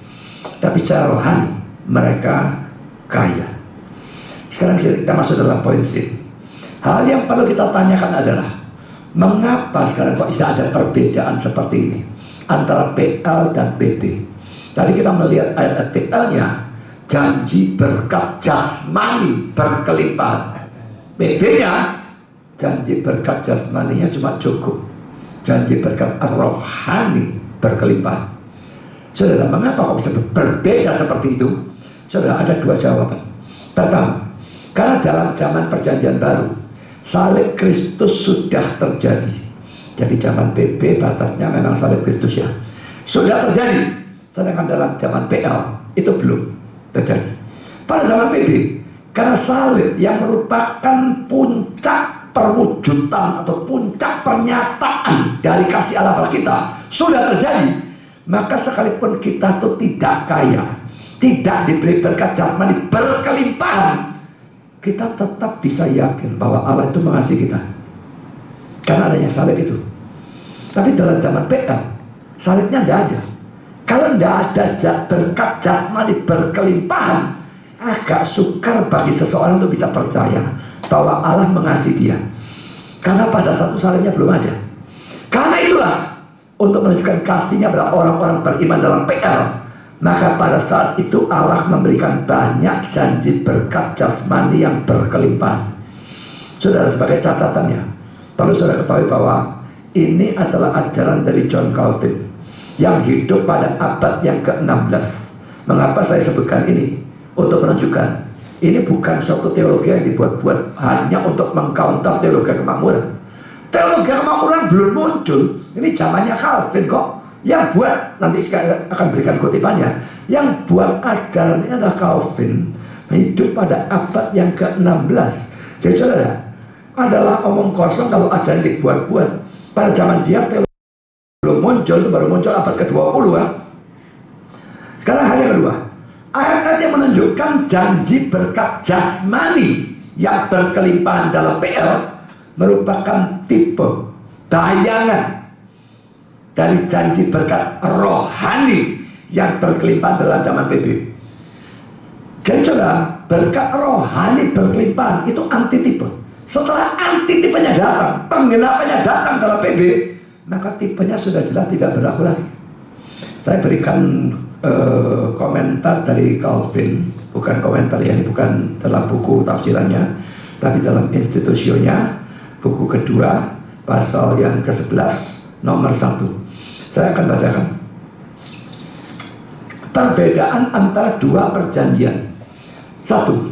Tapi secara rohani mereka kaya. Sekarang kita masuk dalam poin C. Hal yang perlu kita tanyakan adalah, mengapa sekarang kok bisa ada perbedaan seperti ini antara PL dan PP? Tadi kita melihat ayat PL-nya, janji berkat jasmani berkelimpahan. PP-nya, janji berkat jasmaninya cuma cukup, janji berkat rohani berkelimpahan. Saudara, mengapa kok bisa berbeda seperti itu? Saudara, ada dua jawaban. Pertama, karena dalam zaman perjanjian baru, salib Kristus sudah terjadi. Jadi zaman PP batasnya memang salib Kristus, ya, sudah terjadi. Sedangkan dalam zaman PL itu belum terjadi. Pada zaman PP, karena salib yang merupakan puncak perwujudan atau puncak pernyataan dari kasih Allah pada kita sudah terjadi, maka sekalipun kita itu tidak kaya, tidak diberi berkat jasmani berkelimpahan, kita tetap bisa yakin bahwa Allah itu mengasihi kita karena adanya salib itu. Tapi dalam zaman PL, salibnya tidak ada. Kalau tidak ada berkat jasmani berkelimpahan, agak sukar bagi seseorang untuk bisa percaya bahwa Allah mengasihi dia, karena pada satu salibnya belum ada. Karena itulah, untuk menunjukkan kasihnya pada orang-orang beriman dalam PL, maka pada saat itu Allah memberikan banyak janji berkat jasmani yang berkelimpahan. Saudara, sebagai catatannya, perlu saudara ketahui bahwa ini adalah ajaran dari John Calvin yang hidup pada abad yang ke-16. Mengapa saya sebutkan ini? Untuk menunjukkan ini bukan suatu teologi yang dibuat-buat hanya untuk mengcounter teologi kemakmuran. Teologi kemakmuran belum muncul, ini zamannya Calvin kok. Yang buat, nanti saya akan berikan kutipannya, yang buat ajaran ini adalah Calvin, hidup pada abad yang ke-16. Jadi saudara, adalah omong kosong kalau ajaran dibuat-buat. Pada zaman dia teologi belum muncul, itu baru muncul abad ke-20, kan? Sekarang hal yang kedua, ayat-ayat yang menunjukkan janji berkat jasmani yang berkelimpahan dalam PL merupakan tipe bayangan dari janji berkat rohani yang berkelimpahan dalam zaman PP. Jadi saudara, berkat rohani berkelimpahan itu antitipe. Setelah antitipenya datang, penggenapannya datang dalam PB, maka tipenya sudah jelas tidak berlaku lagi. Saya berikan komentar dari Calvin, bukan komentar ya, ini bukan dalam buku tafsirannya, tapi dalam institusionya, buku kedua, pasal yang ke-11, nomor 1. Saya akan bacakan perbedaan antara dua perjanjian. Satu,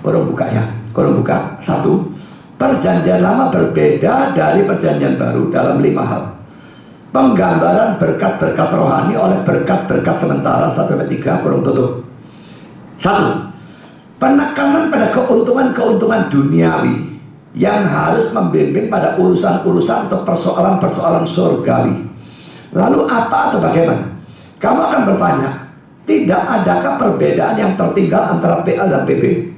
kurung buka ya, kurung buka. Satu, perjanjian lama berbeda dari perjanjian baru dalam 5 hal. Penggambaran berkat-berkat rohani oleh berkat-berkat sementara. 1-3, kurung tutup. Satu, penekanan pada keuntungan-keuntungan duniawi yang harus membimbing pada urusan-urusan atau persoalan-persoalan surgawi. Lalu apa atau bagaimana? Kamu akan bertanya, tidak adakah perbedaan yang tertinggal antara PL dan PB?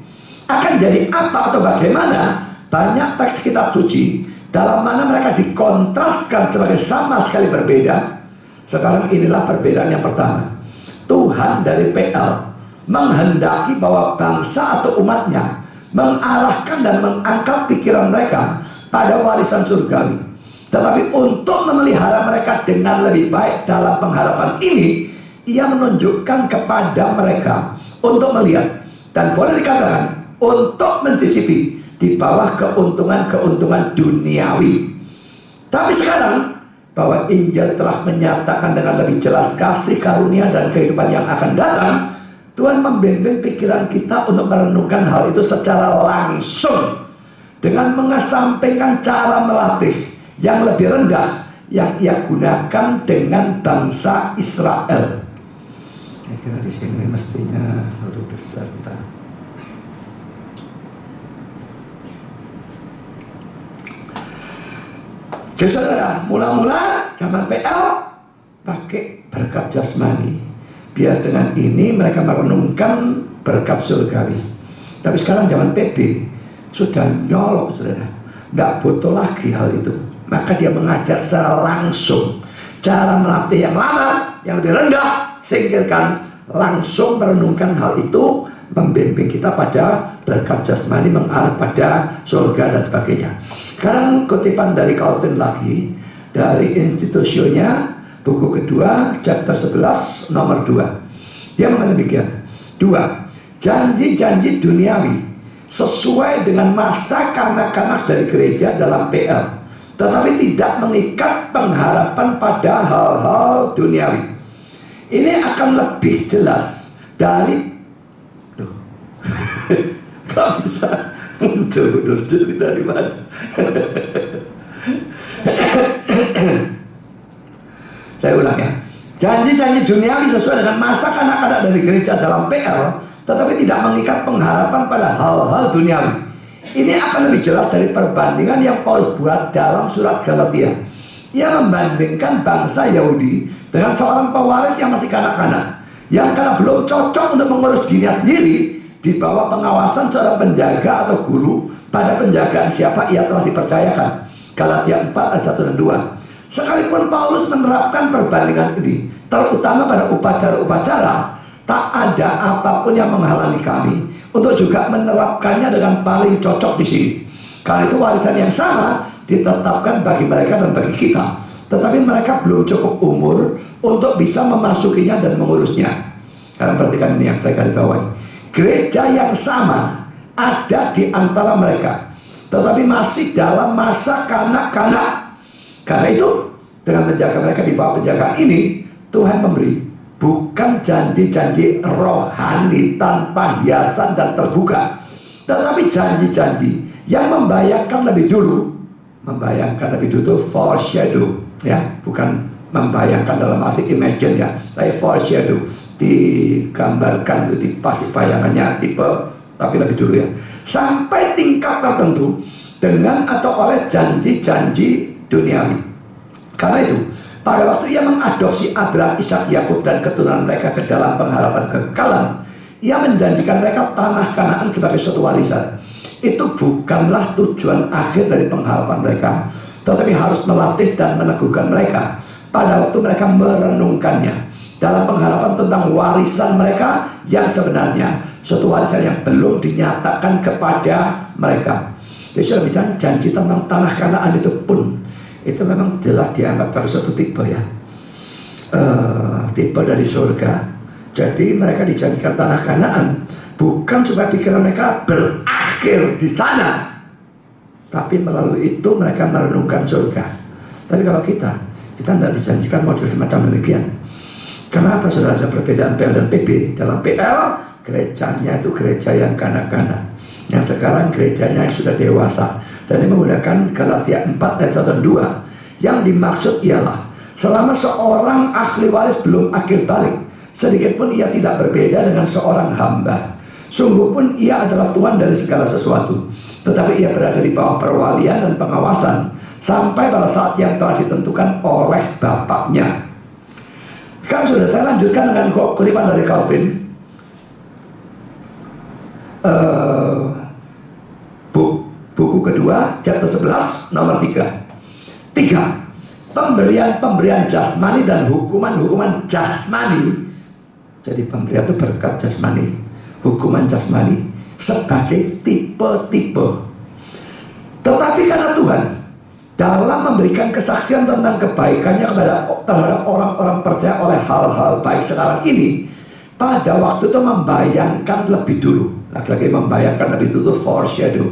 Akan jadi apa atau bagaimana? Banyak teks kitab suci dalam mana mereka dikontraskan sebagai sama sekali berbeda. Sekarang inilah perbedaan yang pertama. Tuhan dari PL menghendaki bahwa bangsa atau umatnya mengarahkan dan mengangkat pikiran mereka pada warisan surgawi. Tetapi untuk memelihara mereka dengan lebih baik dalam pengharapan ini, ia menunjukkan kepada mereka untuk melihat dan boleh dikatakan untuk mencicipi di bawah keuntungan-keuntungan duniawi. Tapi sekarang bahwa Injil telah menyatakan dengan lebih jelas kasih karunia dan kehidupan yang akan datang, Tuhan membimbing pikiran kita untuk merenungkan hal itu secara langsung dengan mengesampingkan cara melatih yang lebih rendah yang ia gunakan dengan bangsa Israel. Saya kira di sini mestinya huruf besar. Jadi saudara, mula-mula zaman PL pakai berkat jasmani. Biar dengan ini mereka merenungkan berkat surgawi. Tapi sekarang zaman PB sudah nyolok, saudara. Nggak butuh lagi hal itu. Maka dia mengajar secara langsung. Cara melatih yang lama, yang lebih rendah, singkirkan. Langsung merenungkan hal itu, membimbing kita pada berkat jasmani, mengarah pada surga dan sebagainya. Sekarang kutipan dari Calvin lagi, dari Institutionnya, buku kedua, chapter 11, nomor 2. Dia mengatakan demikian. 2. Janji-janji duniawi sesuai dengan masa kanak-kanak dari gereja dalam PL, tetapi tidak mengikat pengharapan pada hal-hal duniawi. Ini akan lebih jelas dari kok bisa muncul dari mana? Saya ulang ya. Janji-janji duniawi sesuai dengan masa kanak-kanak dari gereja dalam PL, tetapi tidak mengikat pengharapan pada hal-hal duniawi. Ini akan lebih jelas dari perbandingan yang Paulus buat dalam surat Galatia. Ia membandingkan bangsa Yahudi dengan seorang pewaris yang masih kanak-kanak, yang karena belum cocok untuk mengurus dirinya sendiri, di bawah pengawasan seorang penjaga atau guru, pada penjagaan siapa ia telah dipercayakan. Galatia 4 ayat 1 dan 2. Sekalipun Paulus menerapkan perbandingan ini, terutama pada upacara-upacara, tak ada apapun yang menghalangi kami untuk juga menerapkannya dengan paling cocok di sini. Karena itu warisan yang sama ditetapkan bagi mereka dan bagi kita, tetapi mereka belum cukup umur untuk bisa memasukinya dan mengurusnya. Karena perhatikan ini yang saya garis bawahi. Gereja yang sama ada di antara mereka, tetapi masih dalam masa kanak-kanak. Karena itu, dengan menjaga mereka di bawah penjagaan ini, Tuhan memberi bukan janji-janji rohani tanpa hiasan dan terbuka, tetapi janji-janji yang membayangkan lebih dulu. Membayangkan lebih dulu itu foreshadow, ya, bukan membayangkan dalam arti imagine ya, tapi foreshadow, digambarkan itu, dipasih bayangannya tipe, tapi lebih dulu ya, sampai tingkat tertentu dengan atau oleh janji-janji duniawi. Karena itu, pada waktu ia mengadopsi Abraham, Ishak, Yakub dan keturunan mereka ke dalam pengharapan kekekalan, ia menjanjikan mereka tanah Kanaan sebagai suatu warisan. Itu bukanlah tujuan akhir dari pengharapan mereka, tetapi harus melatih dan meneguhkan mereka pada waktu mereka merenungkannya dalam pengharapan tentang warisan mereka yang sebenarnya, suatu warisan yang belum dinyatakan kepada mereka. Jadi sudah bicara janji tentang tanah Kanaan itu pun, itu memang jelas dianggap sebagai suatu tipe ya, tipe dari surga. Jadi mereka dijanjikan tanah Kanaan bukan supaya pikiran mereka berakhir di sana, tapi melalui itu mereka merenungkan surga. Tapi kalau kita tidak dijanjikan model semacam demikian. Kenapa sudah ada perbedaan PL dan PB? Dalam PL, gerejanya itu gereja yang kanak-kanak. Yang sekarang gerejanya yang sudah dewasa. Dan ini menggunakan Galatia 4 ayat 1 dan 2. Yang dimaksud ialah, selama seorang ahli waris belum akil balik, sedikit pun ia tidak berbeda dengan seorang hamba. Sungguh pun ia adalah Tuhan dari segala sesuatu, tetapi ia berada di bawah perwalian dan pengawasan sampai pada saat yang telah ditentukan oleh Bapaknya. Sekarang sudah saya lanjutkan dengan kutipan dari Calvin. Buku kedua, chapter 11, nomor 3. Pemberian jasmani dan hukuman jasmani. Jadi pemberian itu berkat jasmani, hukuman jasmani sebagai tipe-tipe. Tetapi karena Tuhan dalam memberikan kesaksian tentang kebaikannya terhadap orang-orang percaya oleh hal-hal baik sekarang ini, pada waktu itu membayangkan lebih dulu, lagi-lagi membayangkan lebih dulu, foreshadow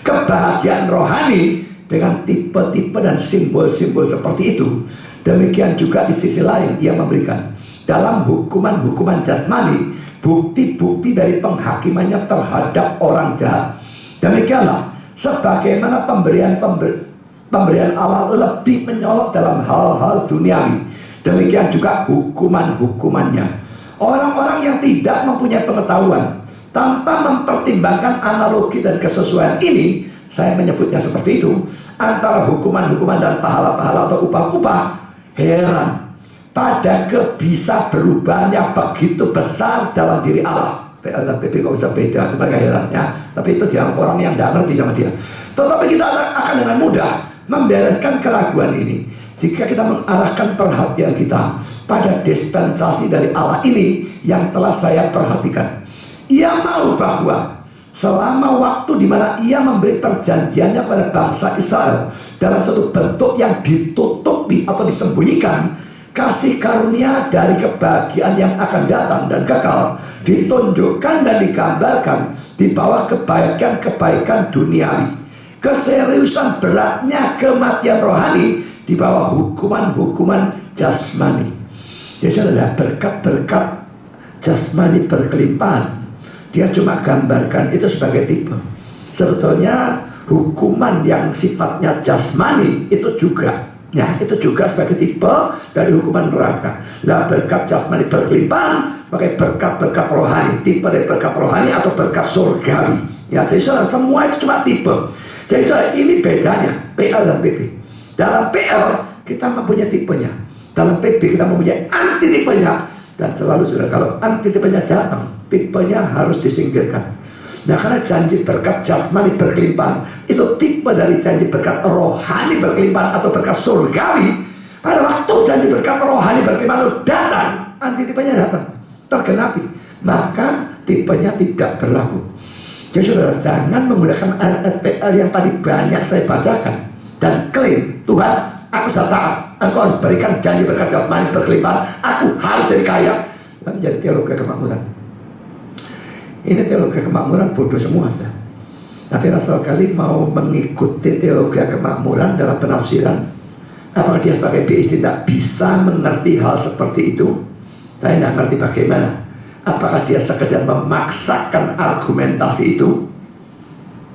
kebahagiaan rohani dengan tipe-tipe dan simbol-simbol seperti itu. Demikian juga di sisi lain ia memberikan dalam hukuman-hukuman jasmani bukti-bukti dari penghakimannya terhadap orang jahat. Demikianlah sebagaimana pemberian Allah lebih menyolok dalam hal-hal duniawi, demikian juga hukuman-hukumannya. Orang-orang yang tidak mempunyai pengetahuan tanpa mempertimbangkan analogi dan kesesuaian ini, saya menyebutnya seperti itu, antara hukuman-hukuman dan pahala-pahala atau upah-upah, heran pada bisa berubahnya begitu besar dalam diri Allah. PL dan PP kok bisa beda, itu mereka heran ya. Tapi itu dia orang yang tidak ngerti sama dia. Tetapi kita akan dengan mudah membereskan keraguan ini jika kita mengarahkan perhatian kita pada dispensasi dari Allah ini yang telah saya perhatikan. Ia mau bahwa selama waktu di mana ia memberi perjanjiannya kepada bangsa Israel dalam suatu bentuk yang ditutupi atau disembunyikan, kasih karunia dari kebahagiaan yang akan datang dan kekal ditunjukkan dan digambarkan di bawah kebaikan-kebaikan duniawi. Keseriusan beratnya kematian rohani di bawah hukuman-hukuman jasmani. Jadi adalah berkat-berkat jasmani berkelimpahan. Dia cuma gambarkan itu sebagai tipe. Sebetulnya hukuman yang sifatnya jasmani itu juga, ya, itu juga sebagai tipe dari hukuman neraka. Lah berkat jasmani berkelimpahan sebagai berkat-berkat rohani, tipe dari berkat rohani atau berkat surgawi. Ya, jadi saudara, semua itu cuma tipe. Jadi saudara, ini bedanya PL dan PP. Dalam PL kita mempunyai tipenya, dalam PP kita mempunyai anti tipenya. Dan selalu saudara, kalau anti tipenya datang, tipenya harus disingkirkan. Nah, karena janji berkat jasmani berkelimpahan itu tipe dari janji berkat rohani berkelimpahan atau berkat surgawi. Pada waktu janji berkat rohani berkelimpahan itu datang, anti tipenya datang, tergenapi, maka tipenya tidak berlaku. Jadi saudara, jangan menggunakan RPL yang tadi banyak saya bacakan dan klaim, Tuhan, aku sudah taat, Engkau harus berikan janji berkat jasmani berkelimpahan, aku harus jadi kaya. Dan menjadi teologi kemakmuran. Ini teologi kemakmuran bodoh semua, sudah. Tapi Rasul kali mau mengikuti teologi kemakmuran dalam penafsiran. Apakah dia sebagai PIC tidak bisa mengerti hal seperti itu? Saya tidak mengerti bagaimana. Apakah dia sekedar memaksakan argumentasi itu?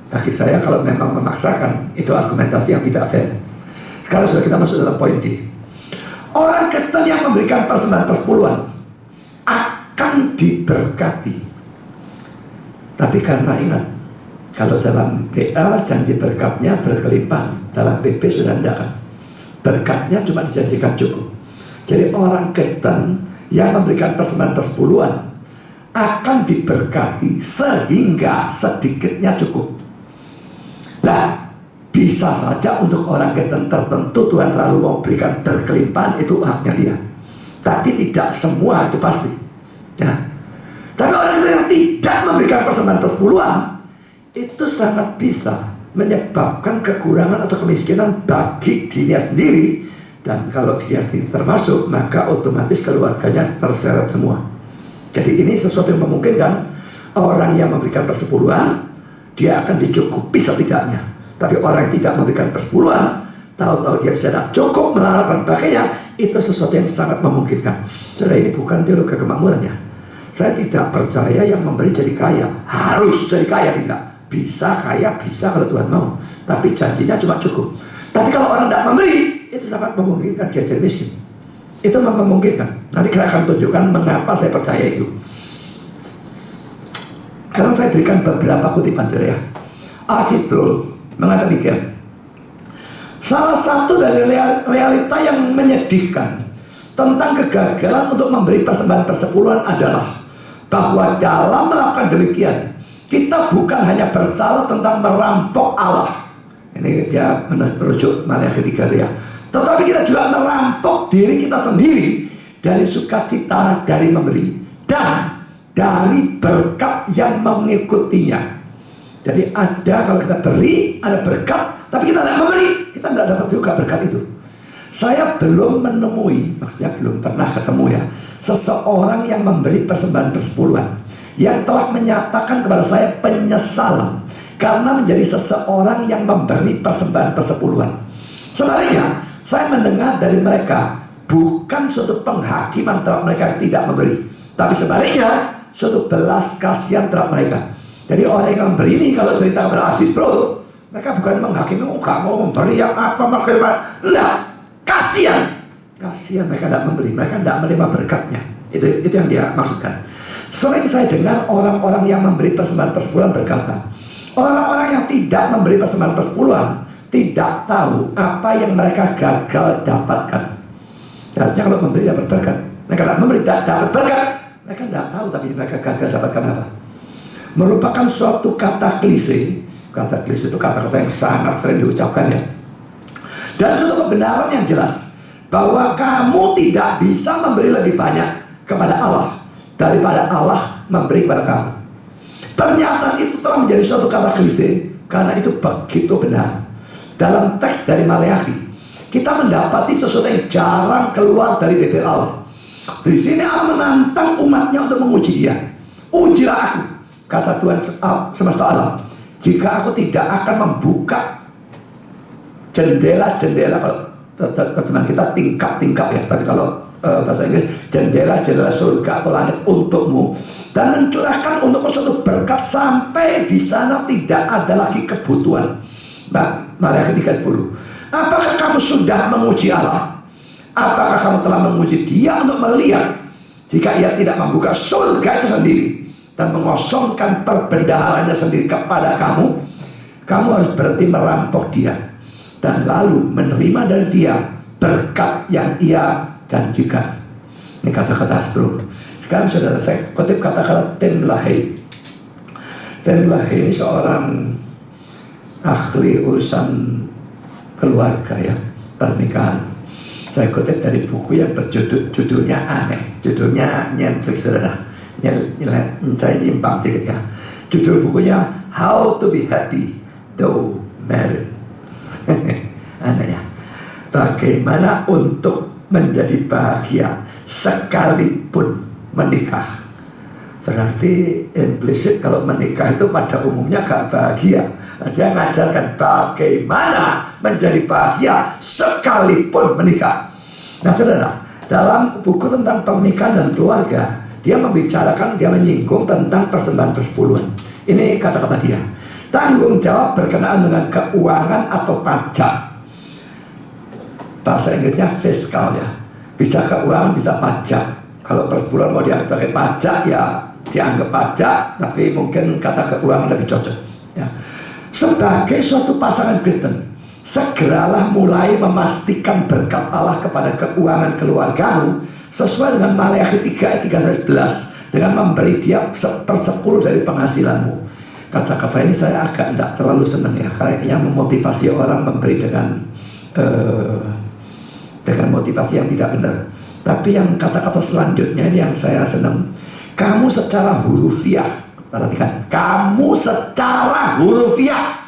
Bagi saya, kalau memang memaksakan, itu argumentasi yang tidak fair. Sekarang sudah kita masuk dalam poin D. Orang Kristen yang memberikan persembahan persepuluhan akan diberkati. Tapi karena ingat, kalau dalam PL janji berkatnya berkelimpahan, dalam PP sudah tidak kan. Berkatnya cuma dijanjikan cukup. Jadi orang Kristen yang memberikan persembahan persepuluhan akan diberkati sehingga sedikitnya cukup. Nah, bisa saja untuk orang Kristen tertentu Tuhan lalu mau berikan berkelimpahan, itu haknya dia. Tapi tidak semua itu pasti. Ya. Tapi orang Kristen yang tidak memberikan persembahan persepuluhan itu sangat bisa menyebabkan kekurangan atau kemiskinan bagi dirinya sendiri. Dan kalau dia sendiri termasuk, maka otomatis keluarganya terseret semua. Jadi ini sesuatu yang memungkinkan orang yang memberikan persepuluhan, dia akan dicukupi setidaknya. Tapi orang yang tidak memberikan persepuluhan, tahu-tahu dia bisa tidak cukup melarat dan sebagainya, itu sesuatu yang sangat memungkinkan. Jadi ini bukan teologi kemakmuran ya. Saya tidak percaya yang memberi jadi kaya harus jadi kaya, tidak. Bisa kaya, bisa kalau Tuhan mau. Tapi janjinya cuma cukup. Tapi kalau orang tidak memberi, itu sangat memungkinkan dia jadi miskin. Itu memungkinkan. Nanti kita akan tunjukkan mengapa saya percaya itu. Sekarang saya berikan beberapa kutipan ya. R.C. Sproul mengatakan demikian. Salah satu dari realita yang menyedihkan tentang kegagalan untuk memberi persembahan persepuluhan adalah bahwa dalam melakukan demikian kita bukan hanya bersalah tentang merampok Allah. Ini dia merujuk Maliaki 3 ya. Tetapi kita juga merampok diri kita sendiri dari sukacita dari memberi dan dari berkat yang mengikutinya. Jadi ada, kalau kita beri ada berkat, tapi kita tidak memberi, kita tidak dapat juga berkat itu. Saya belum menemui, maksudnya belum pernah ketemu ya, seseorang yang memberi persembahan persepuluhan yang telah menyatakan kepada saya penyesalan karena menjadi seseorang yang memberi persembahan persepuluhan. Sebaliknya, saya mendengar dari mereka bukan suatu penghakiman terhadap mereka yang tidak memberi, tapi sebaliknya suatu belas kasihan terhadap mereka. Jadi orang yang memberi ini, kalau cerita kepada R.C. Sproul, mereka bukan menghakimi, kamu mau memberi yang apa maksudnya, enggak, kasihan mereka tidak memberi, mereka tidak menerima berkatnya. Itu yang dia maksudkan. Sering saya dengar orang-orang yang memberi persembahan persepuluhan berkata, orang-orang yang tidak memberi persembahan persepuluhan tidak tahu apa yang mereka gagal dapatkan. Seharusnya kalau memberi dapat berkat, mereka tidak memberi dapat berkat, mereka tidak tahu tapi mereka gagal dapatkan apa. Merupakan suatu kata klise. Kata klise itu kata-kata yang sangat sering diucapkan ya. Dan suatu kebenaran yang jelas bahwa kamu tidak bisa memberi lebih banyak kepada Allah daripada Allah memberi kepada kamu. Pernyataan itu telah menjadi suatu kata klise karena itu begitu benar. Dalam teks dari Maliaki, kita mendapati sesuatu yang jarang keluar dari bibir Allah. Di sini Allah menantang umatnya untuk menguji dia. Ujilah aku, kata Tuhan semesta alam, jika aku tidak akan membuka jendela-jendela, kalau terjemahan kita tingkap-tingkap ya, tapi kalau bahasa Inggris jendela-jendela surga atau langit untukmu, dan mencurahkan untuk suatu berkat sampai di sana tidak ada lagi kebutuhan. Maliaki 3:10. Apakah kamu sudah menguji Allah? Apakah kamu telah menguji dia untuk melihat jika ia tidak membuka surga itu sendiri dan mengosongkan perbendaharanya sendiri kepada kamu, kamu harus berhenti merampok dia dan lalu menerima dari dia berkat yang ia janjikan. Ini kata-kata Sproul. Sekarang saudara, saya kutip kata-kata Tim LaHaye. Tim LaHaye ini seorang ahli urusan keluarga ya, pernikahan. Saya kutip dari buku yang judulnya aneh, judulnya nyentrik saudara. Saya nyimpang sedikit ya. Judul bukunya How to be Happy Though Married. Aneh ya. Bagaimana untuk menjadi bahagia sekalipun menikah. Berarti implisit kalau menikah itu pada umumnya gak bahagia. Dia mengajarkan bagaimana menjadi bahagia sekalipun menikah. Nah saudara, dalam buku tentang pernikahan dan keluarga, dia membicarakan, dia menyinggung tentang persembahan persepuluhan. Ini kata-kata dia. Tanggung jawab berkenaan dengan keuangan atau pajak. Bahasa Inggrisnya fiskal ya. Bisa keuangan, bisa pajak. Kalau persepuluhan mau dianggap sebagai pajak ya dianggap pajak, tapi mungkin kata keuangan lebih cocok ya. Sebagai suatu pasangan Kristen, segeralah mulai memastikan berkat Allah kepada keuangan keluargamu sesuai dengan Maliaki 3 ayat 13 dengan memberi dia 1/10 dari penghasilanmu. Kata-kata ini saya agak tidak terlalu senang ya, kayak yang memotivasi orang memberi dengan motivasi yang tidak benar. Tapi yang kata-kata selanjutnya ini yang saya senang. Kamu secara hurufiah, perhatikan, kamu secara hurufiah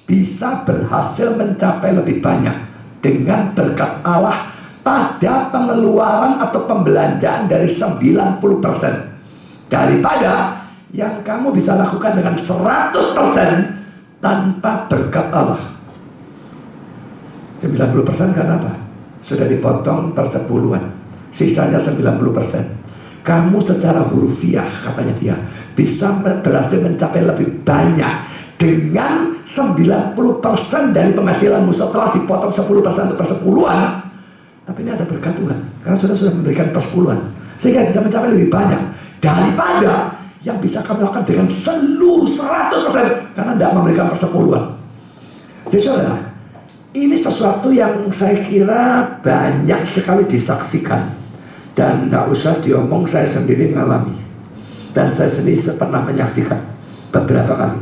bisa berhasil mencapai lebih banyak dengan berkat Allah pada pengeluaran atau pembelanjaan dari 90% daripada yang kamu bisa lakukan dengan 100% tanpa berkat Allah. 90% karena apa? Sudah dipotong persepuluhan, sisanya 90%. Kamu secara hurufiah, katanya dia, bisa berhasil mencapai lebih banyak dengan 90% dari penghasilanmu setelah dipotong 10% untuk persepuluhan. Tapi ini ada berkat Tuhan, karena sudah memberikan persepuluhan, sehingga bisa mencapai lebih banyak daripada yang bisa kamu lakukan dengan seluruh 100%, karena tidak memberikan persepuluhan. Jadi saudara, ini sesuatu yang saya kira banyak sekali disaksikan. Dan tidak usah diomong, saya sendiri mengalami. Dan saya sendiri pernah menyaksikan beberapa kali.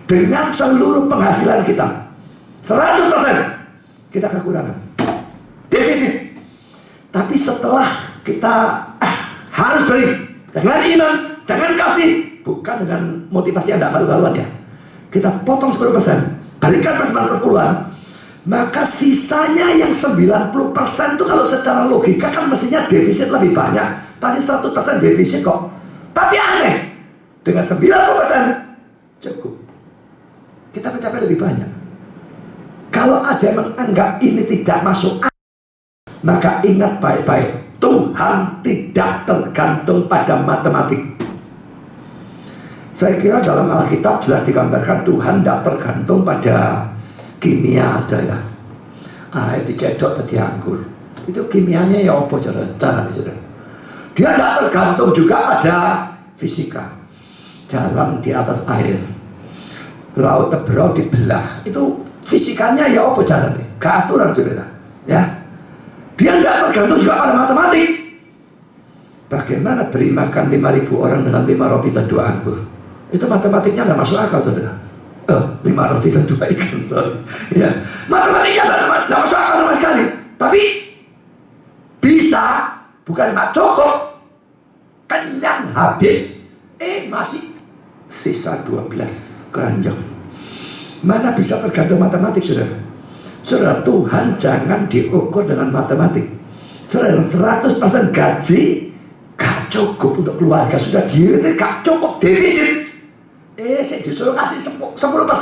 Dengan seluruh penghasilan kita 100% kita kekurangan, defisit. Tapi setelah kita harus beri dengan iman, dengan kasih, bukan dengan motivasi yang tidak karu-karuan ya, kita potong 10%, balikan persepuluhan, maka sisanya yang 90% itu kalau secara logika kan mestinya defisit lebih banyak. Tadi 100% defisit kok. Tapi aneh, dengan 90% cukup. Kita mencapai lebih banyak. Kalau ada yang menganggap ini tidak masuk akal, maka ingat baik-baik, Tuhan tidak tergantung pada matematik. Saya kira dalam Alkitab jelas digambarkan Tuhan tidak tergantung pada kimia ada ya. Air dicedok tadi anggur. Itu kimianya ya apa caranya saudara? Dia tidak tergantung juga pada fisika. Jalan di atas air, laut Teberau dibelah. Itu fisikanya ya apa caranya? Keaturan saudara. Ya. Dia tidak tergantung juga pada matematik. Bagaimana beri makan 5.000 orang dengan 5 roti dan 2 anggur? Itu matematiknya tidak masuk akal saudara. 5 roti dan 2 ikan. Ya. Matematiknya tidak masuk akal sama sekali. Tapi bisa, bukan cuma cukup, kenyang habis, masih sisa 12 keranjang. Mana bisa tergantung matematik saudara? Saudara, Tuhan jangan diukur dengan matematik. Saudara, 100% gaji gak cukup untuk keluarga, sudah gak cukup, defisit. Saya disuruh kasih 10%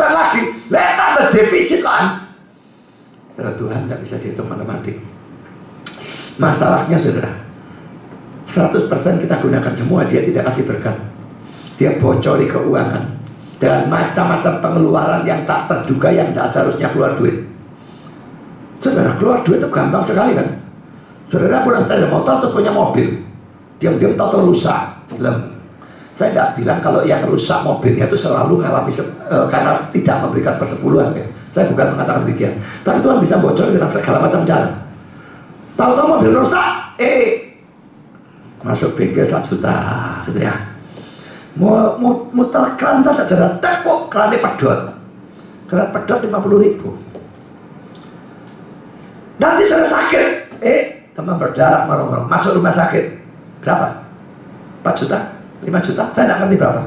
lagi, tambah defisit lah. Saudara, Tuhan tidak bisa dihitung matematik. Masalahnya saudara, 100% kita gunakan semua, dia tidak kasih berkat. Dia bocori keuangan dan macam-macam pengeluaran yang tak terduga, yang tidak seharusnya keluar duit. Saudara, keluar duit itu gampang sekali kan. Saudara punya sepeda motor atau punya mobil, diam-diam tahu rusak. Saya tidak bilang kalau yang rusak mobilnya itu selalu mengalami karena tidak memberikan persepuluhan ya. Saya bukan mengatakan demikian. Tapi Tuhan bisa bocor dengan segala macam cara. Tahu-tahu mobil rusak, masuk bengkel 1 juta gitu ya. Mau muter keran saja, tepuk kerannya pedot. Keran pedot 50.000. Nanti sudah sakit, teman berdarah marah-marah, masuk rumah sakit. Berapa? 4 juta? 5 juta? Saya tidak ngerti berapa.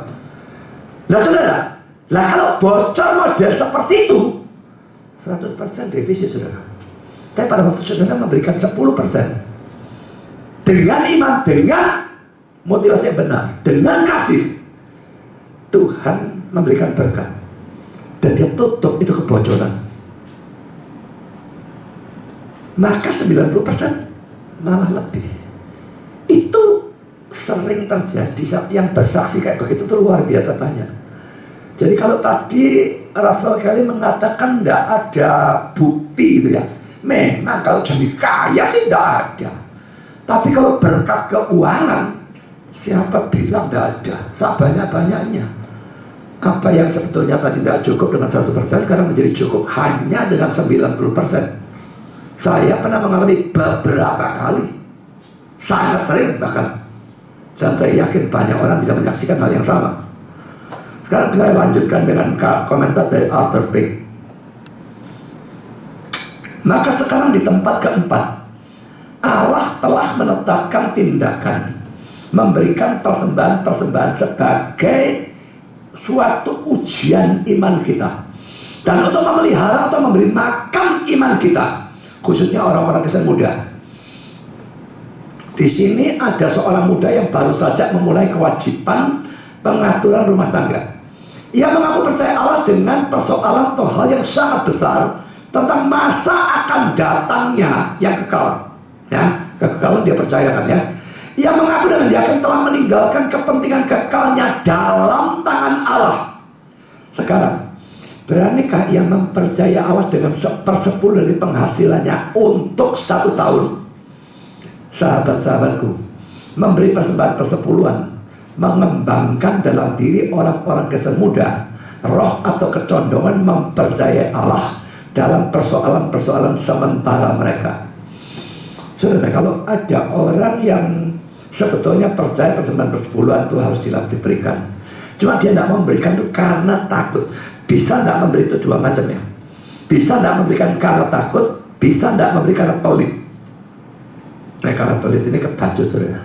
Lah saudara, kalau bocor model seperti itu 100% defisit saudara. Tapi pada waktu saudara memberikan 10% dengan iman, dengan motivasi yang benar, dengan kasih, Tuhan memberikan berkat dan dia tutup itu kebocoran. Maka 90% malah lebih. Itu sering terjadi. Yang bersaksi kayak begitu itu luar biasa banyak. Jadi kalau tadi Rasul kali mengatakan tidak ada bukti itu ya, memang kalau jadi kaya sih tidak ada. Tapi kalau berkat keuangan, siapa bilang tidak ada? Sebanyak-banyaknya. Apa yang sebetulnya tadi tidak cukup dengan 100% sekarang menjadi cukup hanya dengan 90%. Saya pernah mengalami beberapa kali, sangat sering bahkan. Dan saya yakin banyak orang bisa menyaksikan hal yang sama. Sekarang saya lanjutkan dengan komentar dari Arthur Pink. Maka sekarang di tempat keempat, Allah telah menetapkan tindakan memberikan persembahan-persembahan sebagai suatu ujian iman kita, dan untuk memelihara atau memberi makan iman kita, khususnya orang-orang Kristen muda. Di sini ada seorang muda yang baru saja memulai kewajiban pengaturan rumah tangga. Ia mengaku percaya Allah dengan persoalan atau hal yang sangat besar tentang masa akan datangnya yang kekal. Ya, kekekalan dia percayakan ya. Ia mengaku dengan yakin telah meninggalkan kepentingan kekalnya dalam tangan Allah. Sekarang, beranikah ia mempercaya Allah dengan 1/10 dari penghasilannya untuk 1 tahun? Sahabat-sahabatku, memberi persembahan persepuluhan mengembangkan dalam diri orang-orang Kristen muda roh atau kecondongan mempercayai Allah dalam persoalan-persoalan sementara mereka. Saudara, kalau ada orang yang sebetulnya percaya persembahan persepuluhan itu harus diberikan, cuma dia tidak memberikan itu karena takut. Bisa tidak memberi itu dua macam ya. Bisa tidak memberikan karena takut, bisa tidak memberi karena pelit. Nah, karena pelit ini kebacut, saudara.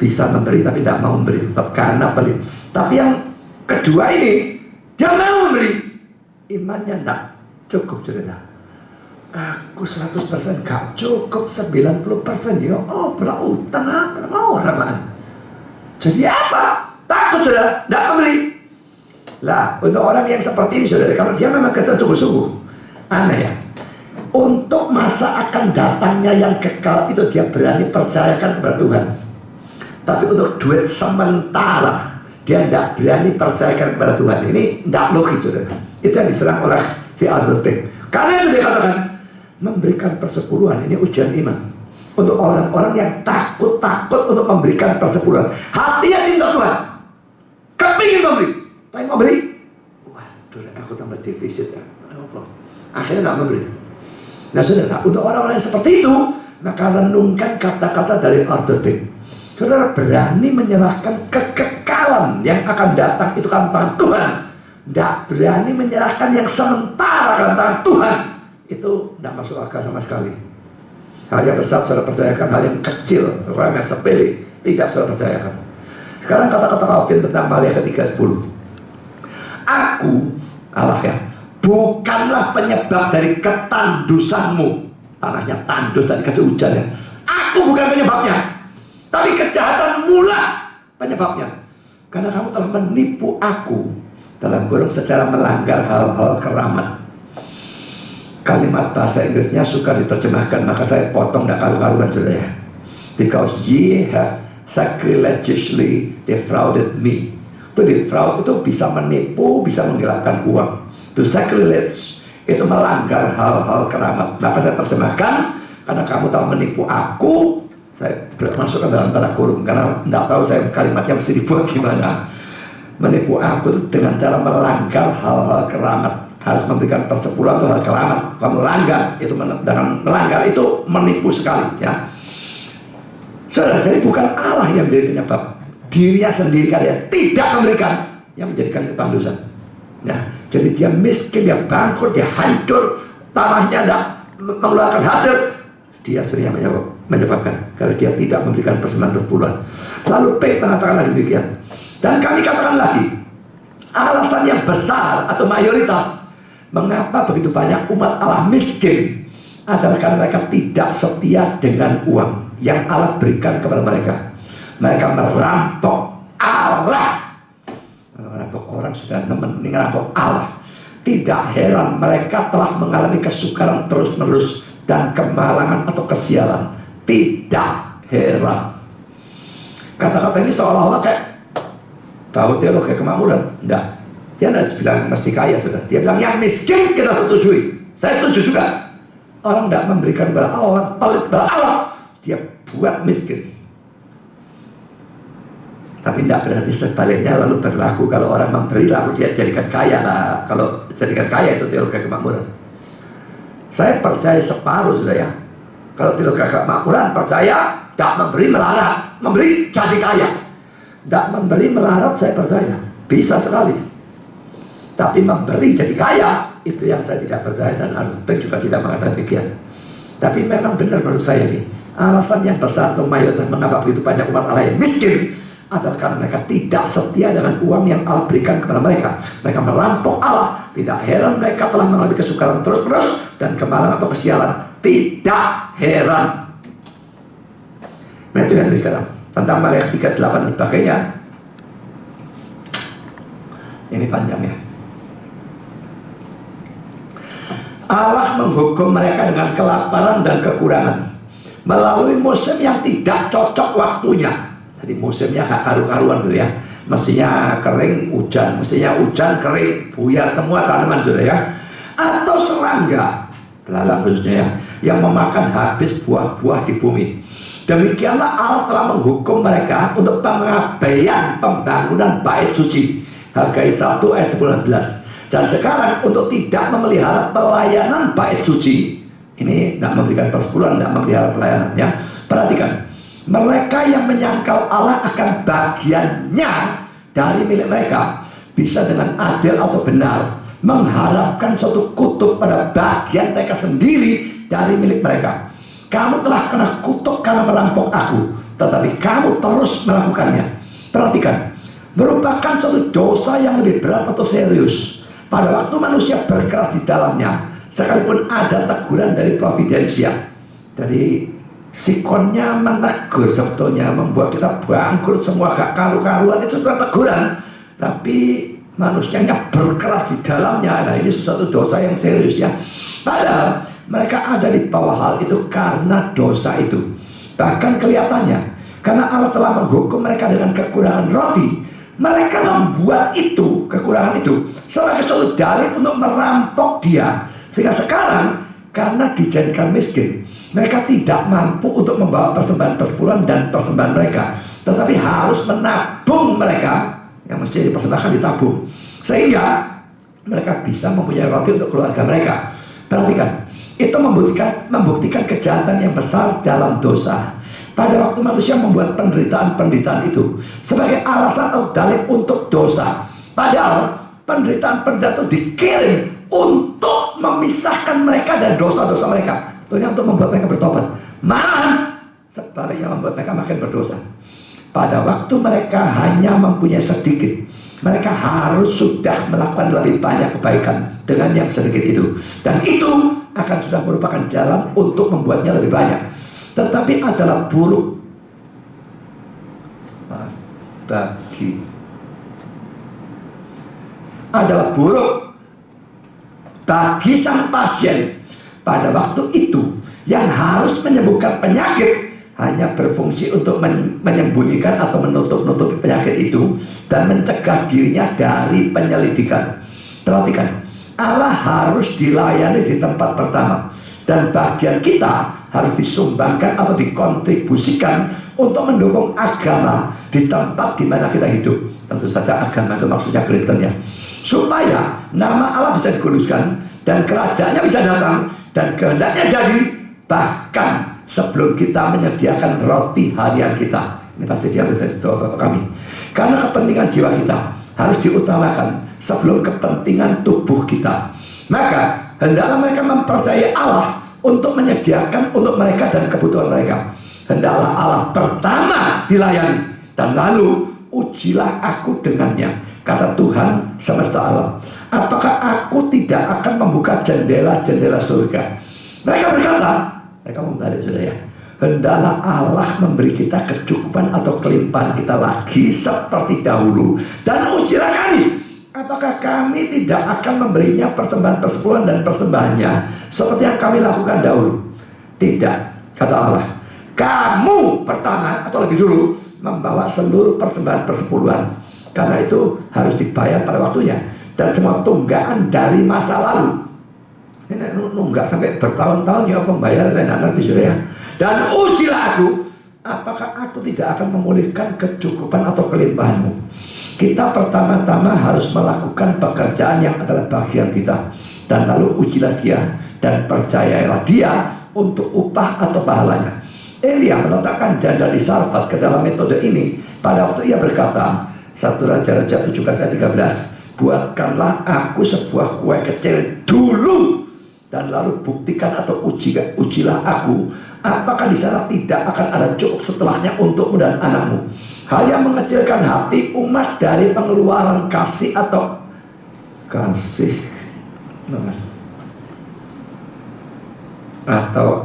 Bisa memberi tapi tidak mau memberi, tetap karena pelit. Tapi yang kedua ini, dia mau memberi, imannya tidak cukup, saudara. Aku 100% gak cukup, 90% ya. Oh, belah utang apa mau orang lain. Jadi apa? Takut, saudara, tidak memberi. Lah, untuk orang yang seperti ini, saudara, kalau dia memang kata sungguh-sungguh, aneh ya. Untuk masa akan datangnya yang kekal itu dia berani percayakan kepada Tuhan. Tapi untuk duit sementara dia tidak berani percayakan kepada Tuhan. Ini tidak logis, saudara. Itu yang diserang oleh si Arthur Pink. Karena itu dia katakan memberikan persepuluhan ini ujian iman untuk orang-orang yang takut-takut untuk memberikan persepuluhan. Hatinya cinta Tuhan, kepingin memberi, tapi memberi, waduh, aku tambah defisit ya. Akhirnya tidak memberi. Nah, saudara, untuk orang-orang yang seperti itu, maka renungkan kata-kata dari Arthur Pink. Saudara berani menyerahkan kekekalan yang akan datang itu kan tangan Tuhan. Tidak berani menyerahkan yang sementara kan tangan Tuhan. Itu tidak masuk akal sama sekali. Hal yang besar saudara percayakan, hal yang kecil, remeh sepele, tidak saudara percayakan. Sekarang kata-kata Calvin tentang Maliaki 3:10. Aku, Allah ya, bukanlah penyebab dari ketandusanmu. Tanahnya tandus dan dikasih hujan ya. Aku bukan penyebabnya, tapi kejahatanmu lah penyebabnya. Karena kamu telah menipu aku, dalam kurung secara melanggar hal-hal keramat. Kalimat bahasa Inggrisnya suka diterjemahkan, maka saya potong dak karu-karuan, saudara ya. Because ye have sacrilegiously defrauded me. Itu defraud itu bisa menipu, bisa menggelapkan uang. To sacrilege itu melanggar hal-hal keramat. Maka saya terjemahkan, karena kamu telah menipu aku. Saya masukkan dalam tanda kurung karena tidak tahu saya kalimatnya mesti dibuat gimana. Menipu aku itu dengan cara melanggar hal-hal keramat. Harus memberikan persepuluhan itu hal keramat. Kalau melanggar itu, dengan melanggar itu menipu sekali ya. Saudara, jadi bukan Allah yang menjadi penyebab, dirinya sendiri kan ya tidak memberikan yang menjadikan ketandusan ya. Jadi dia miskin, dia bangkrut, dia hancur, tanahnya tidak mengeluarkan hasil, dia sendiri yang menyebabkan karena dia tidak memberikan persembahan persepuluhan. Lalu Pink mengatakan lagi demikian, dan kami katakan lagi, alasan yang besar atau mayoritas mengapa begitu banyak umat Allah miskin adalah karena mereka tidak setia dengan uang yang Allah berikan kepada mereka. Mereka merampok Allah. Merampok orang sudah mending merampok Allah. Tidak heran mereka telah mengalami kesukaran terus-menerus dan kemalangan atau kesialan. Tidak heran. Kata-kata ini seolah-olah kayak bahwa teolog kayak kemakmuran. Tidak. Dia tidak bilang mesti kaya, saudara. Dia bilang yang miskin kita setujui. Saya setuju juga. Orang tidak memberikan kepada Allah, orang pelit kepada Allah, dia buat miskin. Tapi tidak berarti sebaliknya lalu berlaku kalau orang memberi lalu dia jadikan kaya lah. Kalau jadikan kaya itu teologi kemakmuran. Saya percaya separuh, sudah ya. Kalau teologi kemakmuran percaya tidak memberi melarat, memberi jadi kaya. Tidak memberi melarat saya percaya bisa sekali. Tapi memberi jadi kaya itu yang saya tidak percaya, dan Arthur Pink juga tidak mengatakan demikian. Tapi memang benar menurut saya nih, alasan yang besar atau mayoritas mengapa begitu banyak umat Allah yang miskin adalah karena mereka tidak setia dengan uang yang Allah berikan kepada mereka. Mereka merampok Allah. Tidak heran mereka telah mengalami kesukaran terus-menerus dan kemalangan atau kesialan. Tidak heran. Nah itu yang sekarang tentang Maliaki 3:8 dan sebagainya. Ini panjang ya. Allah menghukum mereka dengan kelaparan dan kekurangan melalui musim yang tidak cocok waktunya. Jadi musimnya gak karu-karuan gitu ya. Mestinya kering, hujan. Mestinya hujan, kering, buyar semua tanaman gitu ya. Atau serangga, belalang khususnya ya, yang memakan habis buah-buah di bumi. Demikianlah Allah telah menghukum mereka untuk pengabaian pembangunan bait suci. Hagai 1 ayat 19. Dan sekarang untuk tidak memelihara pelayanan bait suci, ini tidak memberikan persepuluhan, tidak memelihara pelayanannya. Perhatikan, mereka yang menyangkal Allah akan bagiannya dari milik mereka bisa dengan adil atau benar mengharapkan suatu kutuk pada bagian mereka sendiri dari milik mereka. Kamu telah kena kutuk karena merampok aku, tetapi kamu terus melakukannya. Perhatikan, merupakan suatu dosa yang lebih berat atau serius pada waktu manusia berkeras di dalamnya, sekalipun ada teguran dari providensia. Jadi sikonnya menegur sebetulnya, membuat kita bangkrut semua, gak karu-karuan, itu bukan teguran, tapi manusianya berkeras di dalamnya. Nah, ini sesuatu dosa yang serius ya. Padahal mereka ada di bawah hal itu karena dosa itu. Bahkan kelihatannya, karena Allah telah menghukum mereka dengan kekurangan roti, mereka membuat itu, kekurangan itu, sebagai suatu dalih untuk merampok dia. Sehingga sekarang, karena dijadikan miskin, mereka tidak mampu untuk membawa persembahan persepuluhan dan persembahan mereka, tetapi harus menabung mereka, yang mesti dipersembahkan ditabung, sehingga mereka bisa mempunyai roti untuk keluarga mereka. Perhatikan, itu membuktikan kejahatan yang besar dalam dosa. Pada waktu manusia membuat penderitaan-penderitaan itu sebagai alasan atau dalih untuk dosa, padahal penderitaan-penderitaan itu dikirim untuk memisahkan mereka dan dosa-dosa mereka, tentunya untuk membuat mereka bertobat. Malah sebaliknya membuat mereka makin berdosa. Pada waktu mereka hanya mempunyai sedikit, mereka harus sudah melakukan lebih banyak kebaikan dengan yang sedikit itu, dan itu akan sudah merupakan jalan untuk membuatnya lebih banyak. Tetapi adalah buruk bagi sang pasien pada waktu itu yang harus menyembuhkan penyakit hanya berfungsi untuk menyembunyikan atau menutup-nutupi penyakit itu dan mencegah dirinya dari penyelidikan. Perhatikan, Allah harus dilayani di tempat pertama, dan bagian kita harus disumbangkan atau dikontribusikan untuk mendukung agama di tempat di mana kita hidup. Tentu saja agama itu maksudnya Kristen ya, supaya nama Allah bisa dikuduskan dan kerajaannya bisa datang dan kehendaknya jadi, bahkan sebelum kita menyediakan roti harian kita. Ini pasti diambil dari doa Bapak kami. Karena kepentingan jiwa kita harus diutamakan sebelum kepentingan tubuh kita. Maka hendaklah mereka mempercayai Allah untuk menyediakan untuk mereka dan kebutuhan mereka. Hendaklah Allah pertama dilayani, dan lalu ujilah aku dengannya, kata Tuhan semesta alam. Apakah aku tidak akan membuka jendela-jendela surga? Mereka berkata, mereka membalik saudara ya, hendaklah Allah memberi kita kecukupan atau kelimpahan kita lagi seperti dahulu, dan ujilah kami, apakah kami tidak akan memberinya persembahan persepuluhan dan persembahannya seperti yang kami lakukan dahulu? Tidak, kata Allah. Kamu pertama atau lebih dulu membawa seluruh persembahan persepuluhan, karena itu harus dibayar pada waktunya, dan semua tunggakan dari masa lalu. Ini nunggak sampai bertahun-tahun ya pembayar, saya tidak ngerti sudah ya. Dan ujilah aku, apakah aku tidak akan memulihkan kecukupan atau kelimpahanmu. Kita pertama-tama harus melakukan pekerjaan yang adalah bagian kita, dan lalu ujilah dia dan percayalah dia untuk upah atau pahalanya. Elia meletakkan janda di Sarfat ke dalam metode ini pada waktu ia berkata, 1 Raja-Raja 17 ayat 13, buatkanlah aku sebuah kue kecil dulu, dan lalu buktikan atau ujilah aku, apakah di sana tidak akan ada cukup setelahnya untukmu dan anakmu. Hal yang mengecilkan hati umat dari pengeluaran kasih atau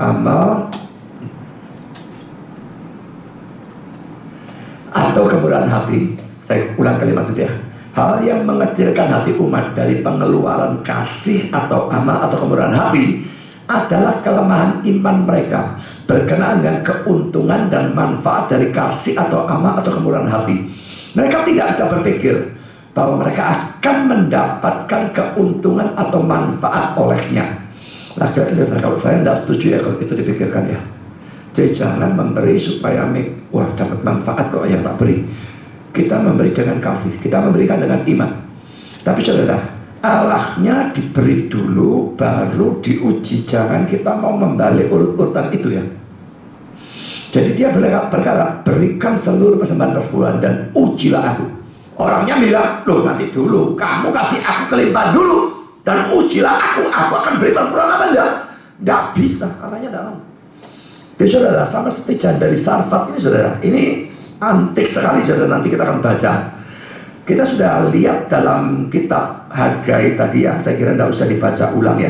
amal atau kemurahan hati. Saya ulang kalimat itu ya. Hal yang mengecilkan hati umat dari pengeluaran kasih atau amal atau kemurahan hati adalah kelemahan iman mereka berkenaan dengan keuntungan dan manfaat dari kasih atau amal atau kemurahan hati. Mereka tidak bisa berpikir bahwa mereka akan mendapatkan keuntungan atau manfaat olehnya. Nah, kira-kira kalau saya tidak setuju ya kalau itu dipikirkan ya. Jadi jangan memberi supaya dapat manfaat kok yang tak beri. Kita memberi dengan kasih, kita memberikan dengan iman. Tapi saudara, Allahnya diberi dulu baru diuji. Jangan kita mau membalik urut-urutan itu ya. Jadi dia berkata, berikan seluruh persembahan persepuluhan dan ujilah aku. Orangnya bilang, loh nanti dulu, kamu kasih aku kelimpahan dulu dan ujilah aku akan beri persepuluhan apa enggak? Enggak bisa, Allahnya tidak mau. Jadi saudara, sama seperti janda dari Sarfat ini saudara, ini antik sekali saudara, nanti kita akan baca. Kita sudah lihat dalam kitab Hagai tadi ya, saya kira tidak usah dibaca ulang ya.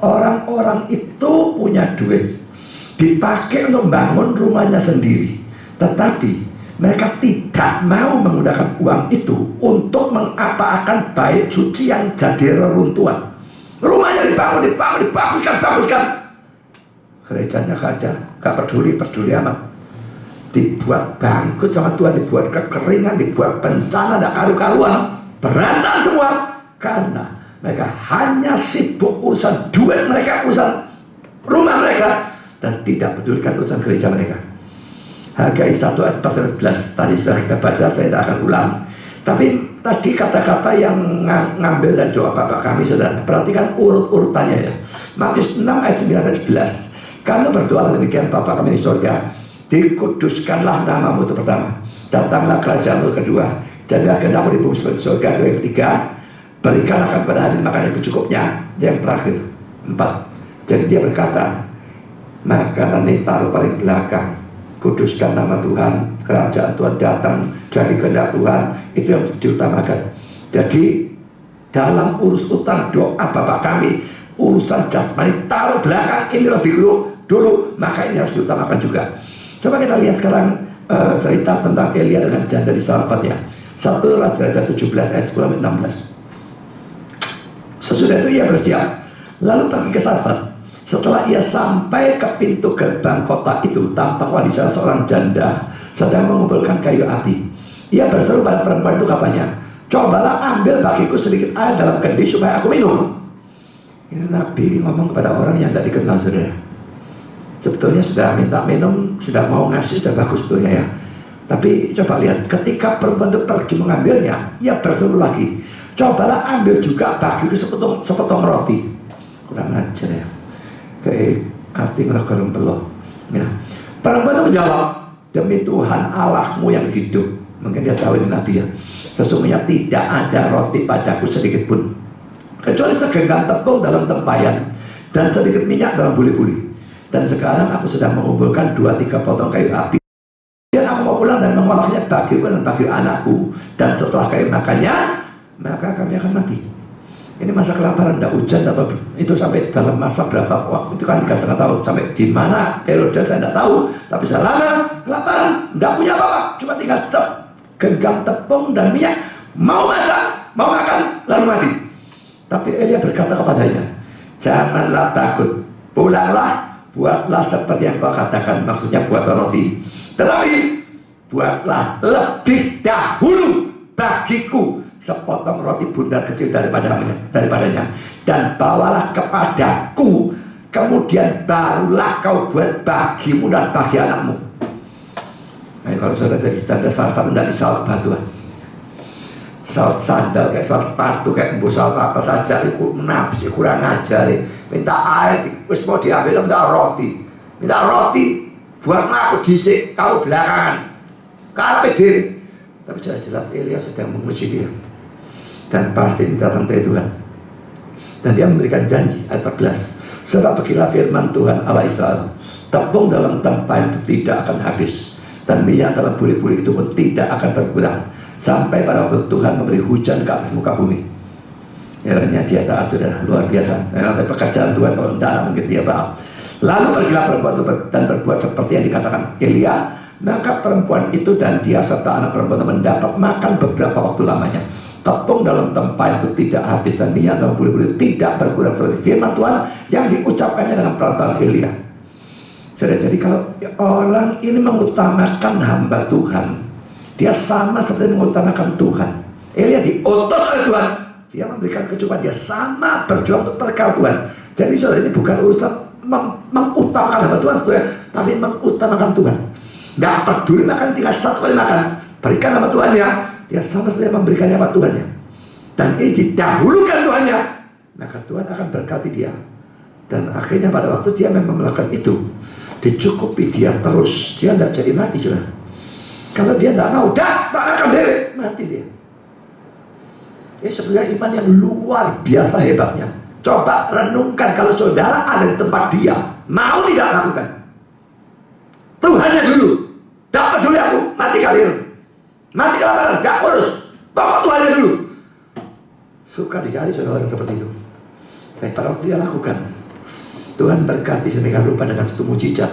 Orang-orang itu punya duit, dipakai untuk membangun rumahnya sendiri, tetapi mereka tidak mau menggunakan uang itu untuk mengapa-akan bait suci yang jadi reruntuhan. Rumahnya dibaguskan. Gerejanya gak peduli amat. Dibuat bangkrut sama Tuhan, dibuat kekeringan, dibuat bencana, ada karu-karuan, berantakan semua karena mereka hanya sibuk urusan duit mereka, urusan rumah mereka, dan tidak pedulikan urusan gereja mereka. Hagai 1 ayat 14 tadi sudah kita baca, saya tidak akan ulang. Tapi tadi kata-kata yang ngambil dari doa Bapak kami saudara, perhatikan urut-urutannya ya. Matius 6 ayat 9 dan 11. Karena berdoalah demikian, Bapa kami di surga, dikuduskanlah namamu itu pertama, datanglah kerajaanmu kedua, jadilah kehendakmu di bumi seperti surga itu yang ketiga, berikanlah kepada hari makan yang secukupnya, yang terakhir 4. Jadi dia berkata, makanan ini taruh paling belakang, kuduskan nama Tuhan, kerajaan Tuhan datang, jadi kehendak Tuhan, itu yang diutamakan. Jadi dalam urusan doa Bapak kami, urusan jasmani taruh belakang, ini lebih dulu, maka ini harus diutamakan juga. Coba kita lihat sekarang cerita tentang Elia dengan janda di Sarfat ya. 1 Raja 17 ayat 10-16. Sesudah itu ia bersiap lalu pergi ke Sarfat. Setelah ia sampai ke pintu gerbang kota itu, tampaklah di sana seorang janda sedang mengumpulkan kayu api. Ia berseru pada perempuan itu, katanya, cobalah ambil bagiku sedikit air dalam kendi supaya aku minum. Ini Nabi ngomong kepada orang yang tidak dikenal saudara. Sebetulnya sudah minta minum, sudah mau ngasih, sudah bagus sebetulnya ya. Tapi coba lihat, ketika perempuan itu pergi mengambilnya, ia berseru lagi, cobalah ambil juga bagiku sepotong roti. Kurang ajar ya. Kayak arti ngerok peloh ya. Perempuan itu menjawab, demi Tuhan Allahmu yang hidup. Mungkin dia tahu ini Nabi ya. Sesungguhnya tidak ada roti padaku sedikit pun, kecuali segenggam tepung dalam tempayan dan sedikit minyak dalam buli-buli. Dan sekarang aku sedang mengumpulkan 2-3 potong kayu api, dan aku mau pulang dan mengolahnya bagiku dan bagi anakku. Dan setelah kami makannya, maka kami akan mati. Ini masa kelaparan, tidak hujan atau itu sampai dalam masa berapa waktu itu kan 3,5 tahun, sampai di mana periode saya tidak tahu. Tapi selama kelaparan, tidak punya apa-apa, cuma tinggal genggam tepung dan minyak, mau masak, mau makan, lalu mati. Tapi Elia berkata kepadanya, janganlah takut, pulanglah, buatlah seperti yang kau katakan, maksudnya buat roti, tetapi buatlah lebih dahulu bagiku sepotong roti bundar kecil daripadanya, dan bawalah kepadaku, kemudian barulah kau buat bagimu dan bagi anakmu. Nah, kalau saudara jadi tanda salah-salah tidak disaut batuan, saut sandal, kayak saut sepatu, kayak embus apa saja, itu nabis, kurang ajar. Minta air, wis mau diambil, minta roti, buat aku disik, kau belakangan, karena diri. Tapi jelas Elia sedang menguji dia, dan pasti datang dari Tuhan. Dan dia memberikan janji ayat 14, sebab beginilah firman Tuhan Allah Israel, tepung dalam tempayan itu tidak akan habis, dan minyak dalam buli-buli itu pun tidak akan berkurang, sampai pada waktu Tuhan memberi hujan ke atas muka bumi. Akhirnya dia taat, sudah luar biasa. Tapi pekerjaan Tuhan kalau tidak mungkin dia taat. Lalu pergilah perempuan itu dan berbuat seperti yang dikatakan Elia. Maka perempuan itu dan dia serta anak perempuan itu mendapat makan beberapa waktu lamanya. Tepung dalam tempat itu tidak habis dan minyak dalam buli-buli tidak berkurang seperti firman Tuhan yang diucapkannya dengan perantaraan Elia. Jadi kalau orang ini mengutamakan hamba Tuhan, dia sama seperti mengutamakan Tuhan. Elia diutus oleh Tuhan, dia memberikan kecukupan, dia sama berjuang untuk perkara Tuhan. Jadi saudara, ini bukan urusan mengutamakan hamba Tuhan, tapi mengutamakan Tuhan. Gak peduli makan, tinggal satu kali makan, berikan hamba Tuhannya, dia sama seperti memberikan hamba Tuhannya. Dan ini didahulukan Tuhannya, maka Tuhan akan berkati dia. Dan akhirnya pada waktu dia memang melakukan itu, dicukupi dia terus, dia tidak jadi mati juga. Kalau dia tidak mau, dah akan dewek, mati dia. Ini sebenarnya iman yang luar biasa hebatnya. Coba renungkan kalau saudara ada di tempat dia, mau tidak lakukan? Tuhannya dulu, tidak peduli aku mati kalian, mati kelaparan, gak urus, pokok Tuhannya dulu. Suka dicari saudara seperti itu. Tapi pada waktu dia lakukan, Tuhan berkati sedemikian rupa dengan satu mujizat.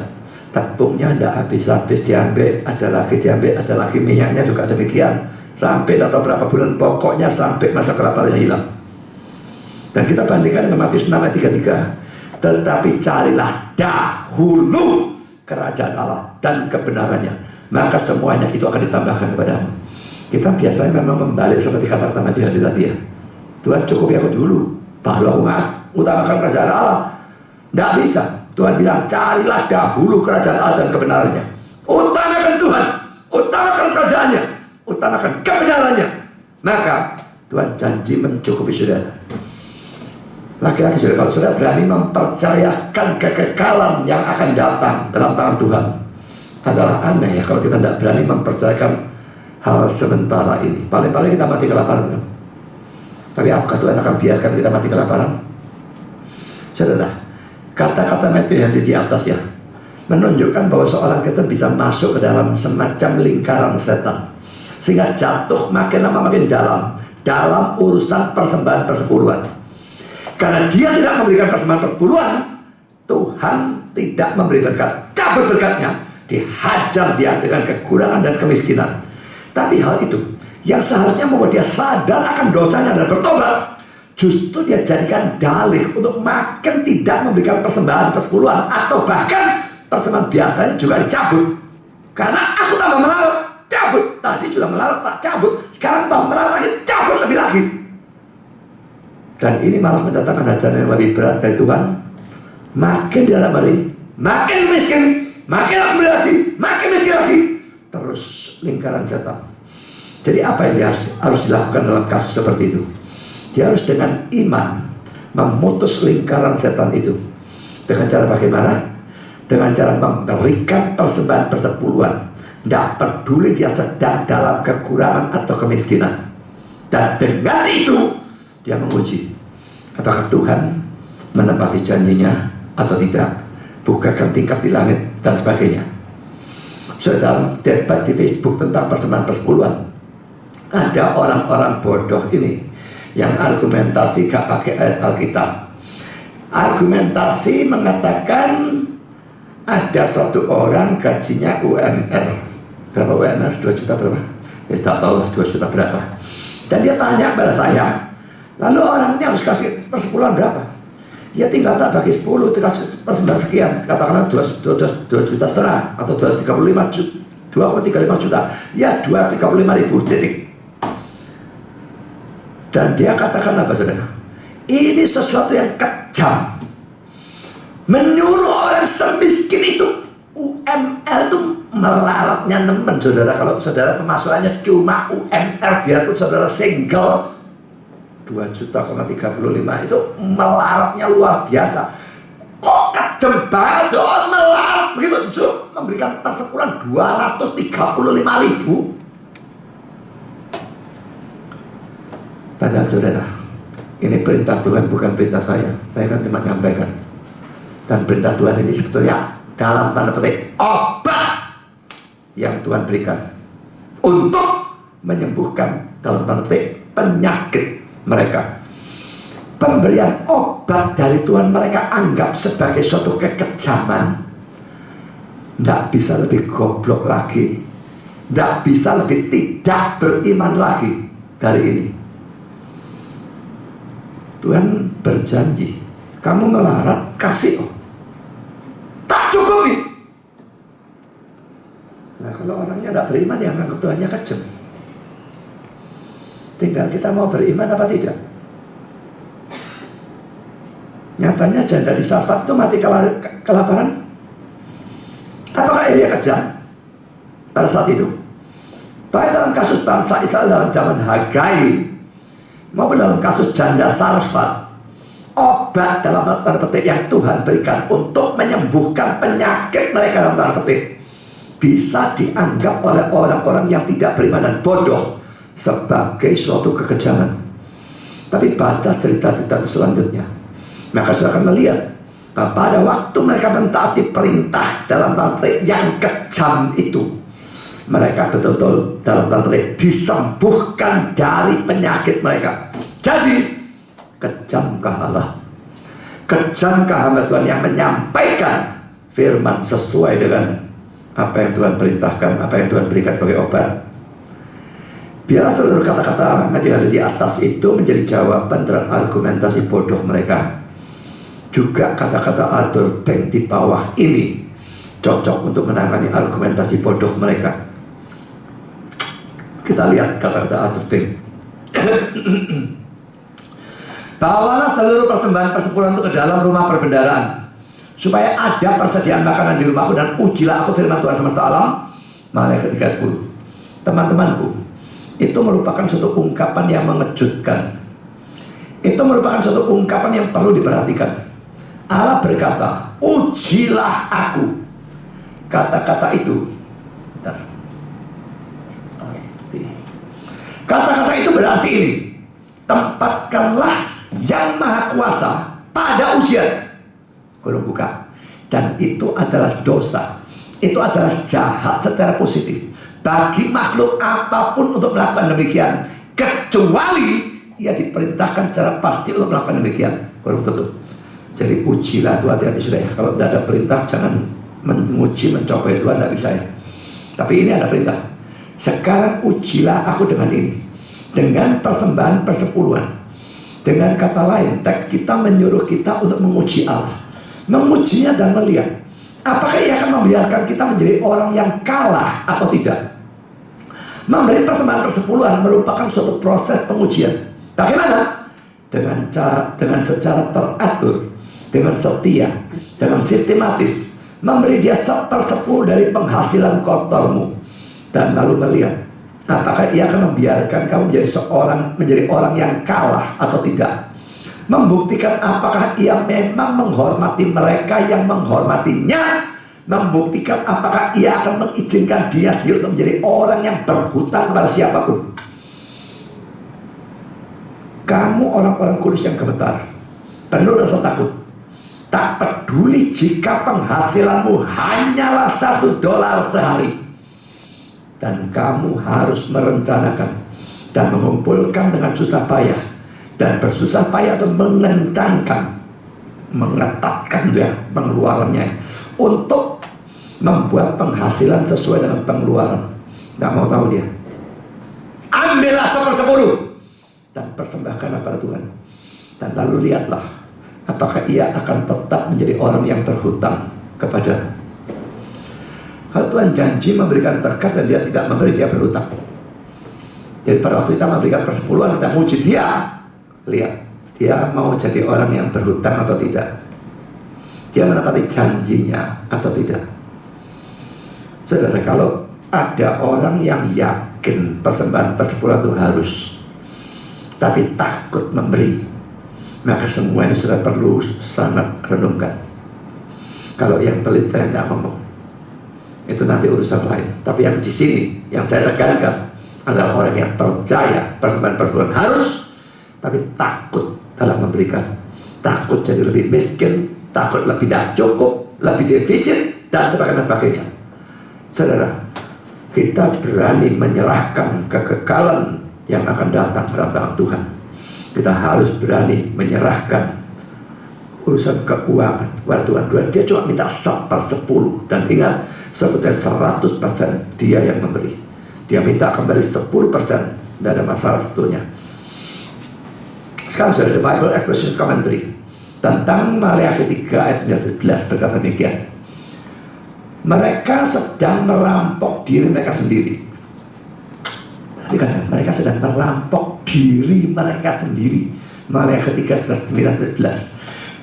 Tepungnya tidak habis-habis diambil, ada lagi minyaknya juga demikian. Sampai tak tahu berapa bulan, pokoknya sampai masa kelaparannya hilang. Dan kita bandingkan dengan Matius 6 ayat 33. Tetapi carilah dahulu kerajaan Allah dan kebenarannya, maka semuanya itu akan ditambahkan kepadamu. Kita biasanya memang membalik seperti kata-kata Matius tadi ya. Tuhan cukup aku dulu, baru aku utamakan kerajaan Allah. Tidak bisa. Tuhan bilang carilah dahulu kerajaan Allah dan kebenarannya. Utamakan Tuhan, utamakan kerajaannya, utamakan kebenarannya, maka Tuhan janji mencukupi saudara. Laki-laki saudara, kalau saudara berani mempercayakan kekekalan yang akan datang dalam tangan Tuhan, adalah aneh ya kalau kita tidak berani mempercayakan hal sementara ini. Paling-paling kita mati kelaparan kan? Tapi apakah Tuhan akan biarkan kita mati kelaparan? Saudara, kata-kata Matius yang di atas ya menunjukkan bahwa seorang Kristen bisa masuk ke dalam semacam lingkaran setan, sehingga jatuh makin lama makin dalam urusan persembahan persepuluhan. Karena dia tidak memberikan persembahan persepuluhan, Tuhan tidak memberi berkat, cabut berkatnya, dihajar dia dengan kekurangan dan kemiskinan. Tapi hal itu yang seharusnya membuat dia sadar akan dosanya dan bertobat, justru dia jadikan dalih untuk makin tidak memberikan persembahan persepuluhan, atau bahkan persembahan biasanya juga dicabut. Karena aku tambah melarat, cabut. Tadi sudah melarat, tak cabut. Sekarang tambah melarat lagi, cabut lebih lagi. Dan ini malah mendatangkan hajaran yang lebih berat dari Tuhan. Makin di dalam hari, makin miskin, makin miskin lagi. Terus lingkaran setan. Jadi apa yang dia harus dilakukan dalam kasus seperti itu? Dia harus dengan iman memutus lingkaran setan itu. Dengan cara bagaimana? Dengan cara memberikan persembahan persepuluhan. Tidak peduli dia sedang dalam kekurangan atau kemiskinan. Dan dengan itu dia menguji apakah Tuhan menepati janjinya atau tidak, bukakan tingkap di langit dan sebagainya. So, dalam debat di Facebook tentang persembahan persepuluhan, ada orang-orang bodoh ini yang argumentasi gak pakai ayat Alkitab. Argumentasi mengatakan ada satu orang gajinya UMR. Berapa UMR? 2 juta berapa? Ya tak tahu lah 2 juta berapa. Dan dia tanya pada saya, lalu orang ini harus kasih persepuluhan berapa? Ya tinggal tak bagi 10, dikasih persembahan sekian. Katakanlah 2,5 juta atau 2,35 juta. Ya 235.000 titik. Dan dia katakan apa saudara? Ini sesuatu yang kejam. Menyuruh orang semiskin itu UMR itu melaratnya nemen saudara. Kalau saudara pemasukannya cuma UMR, biarpun saudara single 2,35 juta itu melaratnya luar biasa. Kok kejem banget orang melarat begitu, memberikan persepuluhan 235.000. Padahal saudara, ini perintah Tuhan bukan perintah saya. Saya kan cuma menyampaikan. Dan perintah Tuhan ini sebetulnya dalam tanda petik obat yang Tuhan berikan untuk menyembuhkan dalam tanda petik penyakit mereka. Pemberian obat dari Tuhan mereka anggap sebagai suatu kekejaman. Tidak bisa lebih goblok lagi, tidak bisa lebih tidak beriman lagi dari ini. Tuhan berjanji, kamu melarat, kasih. Tak cukupi. Nah, kalau orangnya tidak beriman, yang menganggap Tuhannya kejam. Tinggal kita mau beriman apa tidak. Nyatanya janda di Sarfat itu mati kelaparan. Apakah Elia kejam pada saat itu? Baik dalam kasus bangsa Israel dalam zaman Hagai maupun dalam kasus janda Sarfat, obat dalam tanda petik yang Tuhan berikan untuk menyembuhkan penyakit mereka dalam tanda petik bisa dianggap oleh orang-orang yang tidak beriman dan bodoh sebagai suatu kekejaman. Tapi baca cerita-cerita selanjutnya, maka saudara akan melihat bahwa pada waktu mereka mentaati perintah dalam tanda petik yang kejam itu, mereka betul-betul dalam tanda petik disembuhkan dari penyakit mereka. Jadi kejamkah Allah? Kejamkah hamba Tuhan yang menyampaikan firman sesuai dengan apa yang Tuhan perintahkan, apa yang Tuhan berikan sebagai obat? Biarlah seluruh kata-kata yang ada di atas itu menjadi jawaban terhadap argumentasi bodoh mereka. Juga kata-kata Arthur Bank di bawah ini cocok untuk menangani argumentasi bodoh mereka. Kita lihat kata-kata Arthur Bank. Bawalah seluruh persembahan persepuluhan itu ke dalam rumah perbendaharaan, supaya ada persediaan makanan di rumahku, dan ujilah aku firman Tuhan semesta alam. Malaikat 3:10. Teman-temanku, itu merupakan suatu ungkapan yang mengejutkan. Itu merupakan suatu ungkapan yang perlu diperhatikan. Allah berkata, ujilah aku. Kata-kata itu, kata-kata itu berarti ini: tempatkanlah yang maha kuasa pada ujian. Kurung buka. Dan itu adalah dosa. Itu adalah jahat secara positif bagi makhluk apapun untuk melakukan demikian, kecuali ia diperintahkan secara pasti untuk melakukan demikian. Kurung tutup. Jadi ujilah itu, hati-hati sudah ya. Kalau tidak ada perintah, jangan menguji, mencoba Tuhan, tidak bisa ya. Tapi ini ada perintah. Sekarang ujilah aku dengan ini, dengan persembahan persepuluhan. Dengan kata lain, teks kita menyuruh kita untuk menguji Allah, mengujinya dan melihat apakah ia akan membiarkan kita menjadi orang yang kalah atau tidak. Memberi persembahan persepuluhan merupakan suatu proses pengujian. Bagaimana? Dengan secara teratur, dengan setia, dengan sistematis, memberi dia 1/10 dari penghasilan kotormu, dan lalu melihat apakah ia akan membiarkan kamu menjadi orang yang kalah atau tidak. Membuktikan apakah ia memang menghormati mereka yang menghormatinya. Membuktikan apakah ia akan mengizinkan dia untuk menjadi orang yang berhutang kepada siapapun. Kamu orang-orang kudus yang gemetar, penuh rasa takut, tak peduli jika penghasilanmu hanyalah $1 sehari, dan kamu harus merencanakan dan mengumpulkan dengan susah payah, dan bersusah payah atau mengencangkan, mengetatkan ya pengeluarannya, untuk membuat penghasilan sesuai dengan pengeluaran. Nggak mau tahu dia. Ambillah 1/10 dan persembahkanlah pada Tuhan, dan lalu lihatlah apakah ia akan tetap menjadi orang yang berhutang kepada. Kalau Tuhan janji memberikan berkat dan dia tidak memberi, dia berhutang. Jadi pada waktu kita memberikan persepuluhan, kita muji dia. Lihat, dia mau jadi orang yang berhutang atau tidak. Dia menepati janjinya atau tidak. Saudara, kalau ada orang yang yakin persembahan persepuluhan itu harus, tapi takut memberi, maka semua ini sudah perlu sangat renungkan. Kalau yang pelit saya tidak ngomong, itu nanti urusan lain. Tapi yang di sini yang saya tekankan adalah orang yang percaya persembahan persepuluhan harus, tapi takut dalam memberikan, takut jadi lebih miskin, takut lebih tidak cukup, lebih defisit, dan sebagainya. Saudara, kita berani menyerahkan kekekalan yang akan datang dalam tangan Tuhan. Kita harus berani menyerahkan urusan keuangan kepada Tuhan. Dia cuma minta 1/10, dan ingat, sebetulnya 100% dia yang memberi. Dia minta kembali 10%, tidak ada masalah sebetulnya. Sekarang sudah ada Bible Exposition Commentary tentang Maleakhi 3 ayat 11 berkata demikian. Mereka sedang merampok diri mereka sendiri. Perhatikan ya, mereka sedang merampok diri mereka sendiri. Maleakhi 3 11.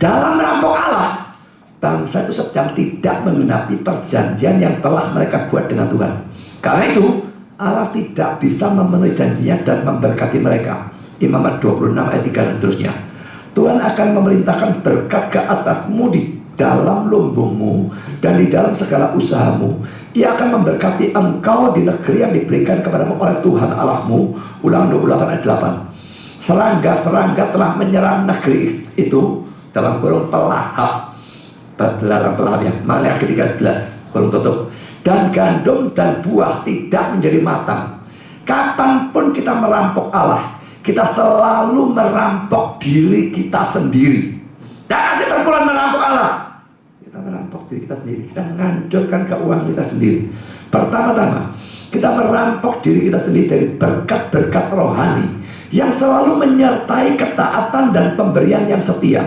Dalam merampok Allah, bangsa itu sedang tidak menggenapi perjanjian yang telah mereka buat dengan Tuhan. Karena itu Allah tidak bisa memenuhi janjinya dan memberkati mereka. Imamat 26 ayat 3 dan seterusnya. Tuhan akan memerintahkan berkat ke atasmu di dalam lumbungmu dan di dalam segala usahamu. Ia akan memberkati engkau di negeri yang diberikan kepadamu oleh Tuhan Allahmu. Ulangan 28 ayat 8. Serangga-serangga telah menyerang negeri itu, dalam kurung pelahap, belalang pelahap ya, Maleakhi 3:11 kurung tutup. Dan gandum dan buah tidak menjadi matang. Kapanpun kita merampok Allah, kita selalu merampok diri kita sendiri. Jangan kita pulang merampok Allah, kita merampok diri kita sendiri. Kita menghancurkan keuangan kita sendiri. Pertama-tama kita merampok diri kita sendiri dari berkat-berkat rohani yang selalu menyertai ketaatan dan pemberian yang setia.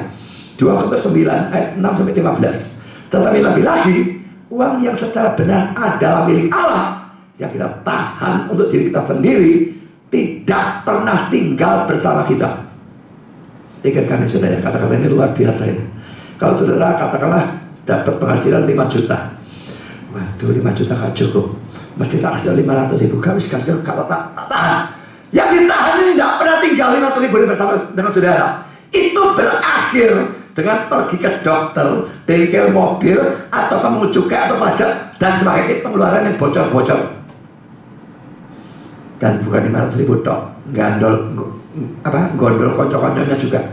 2 Korintus 9 ayat 6-15. Tetapi lebih lagi, uang yang secara benar adalah milik Allah yang kita tahan untuk diri kita sendiri tidak pernah tinggal bersama kita. Pikirkan saudara, kata-kata ini luar biasa ya. Kalau saudara katakanlah dapat penghasilan 5 juta, waduh 5 juta gak cukup, mesti tak hasil 500.000. Gak bisa kasih, kalau tak tahan. Yang ditahan ini tidak pernah tinggal 500.000 bersama dengan saudara. Itu berakhir dengan pergi ke dokter, bengkel mobil, atau pemungut cukai atau pajak dan sebagainya, pengeluaran yang bocor-bocor. Dan bukan 500.000 tok, gondol konco-konconya juga.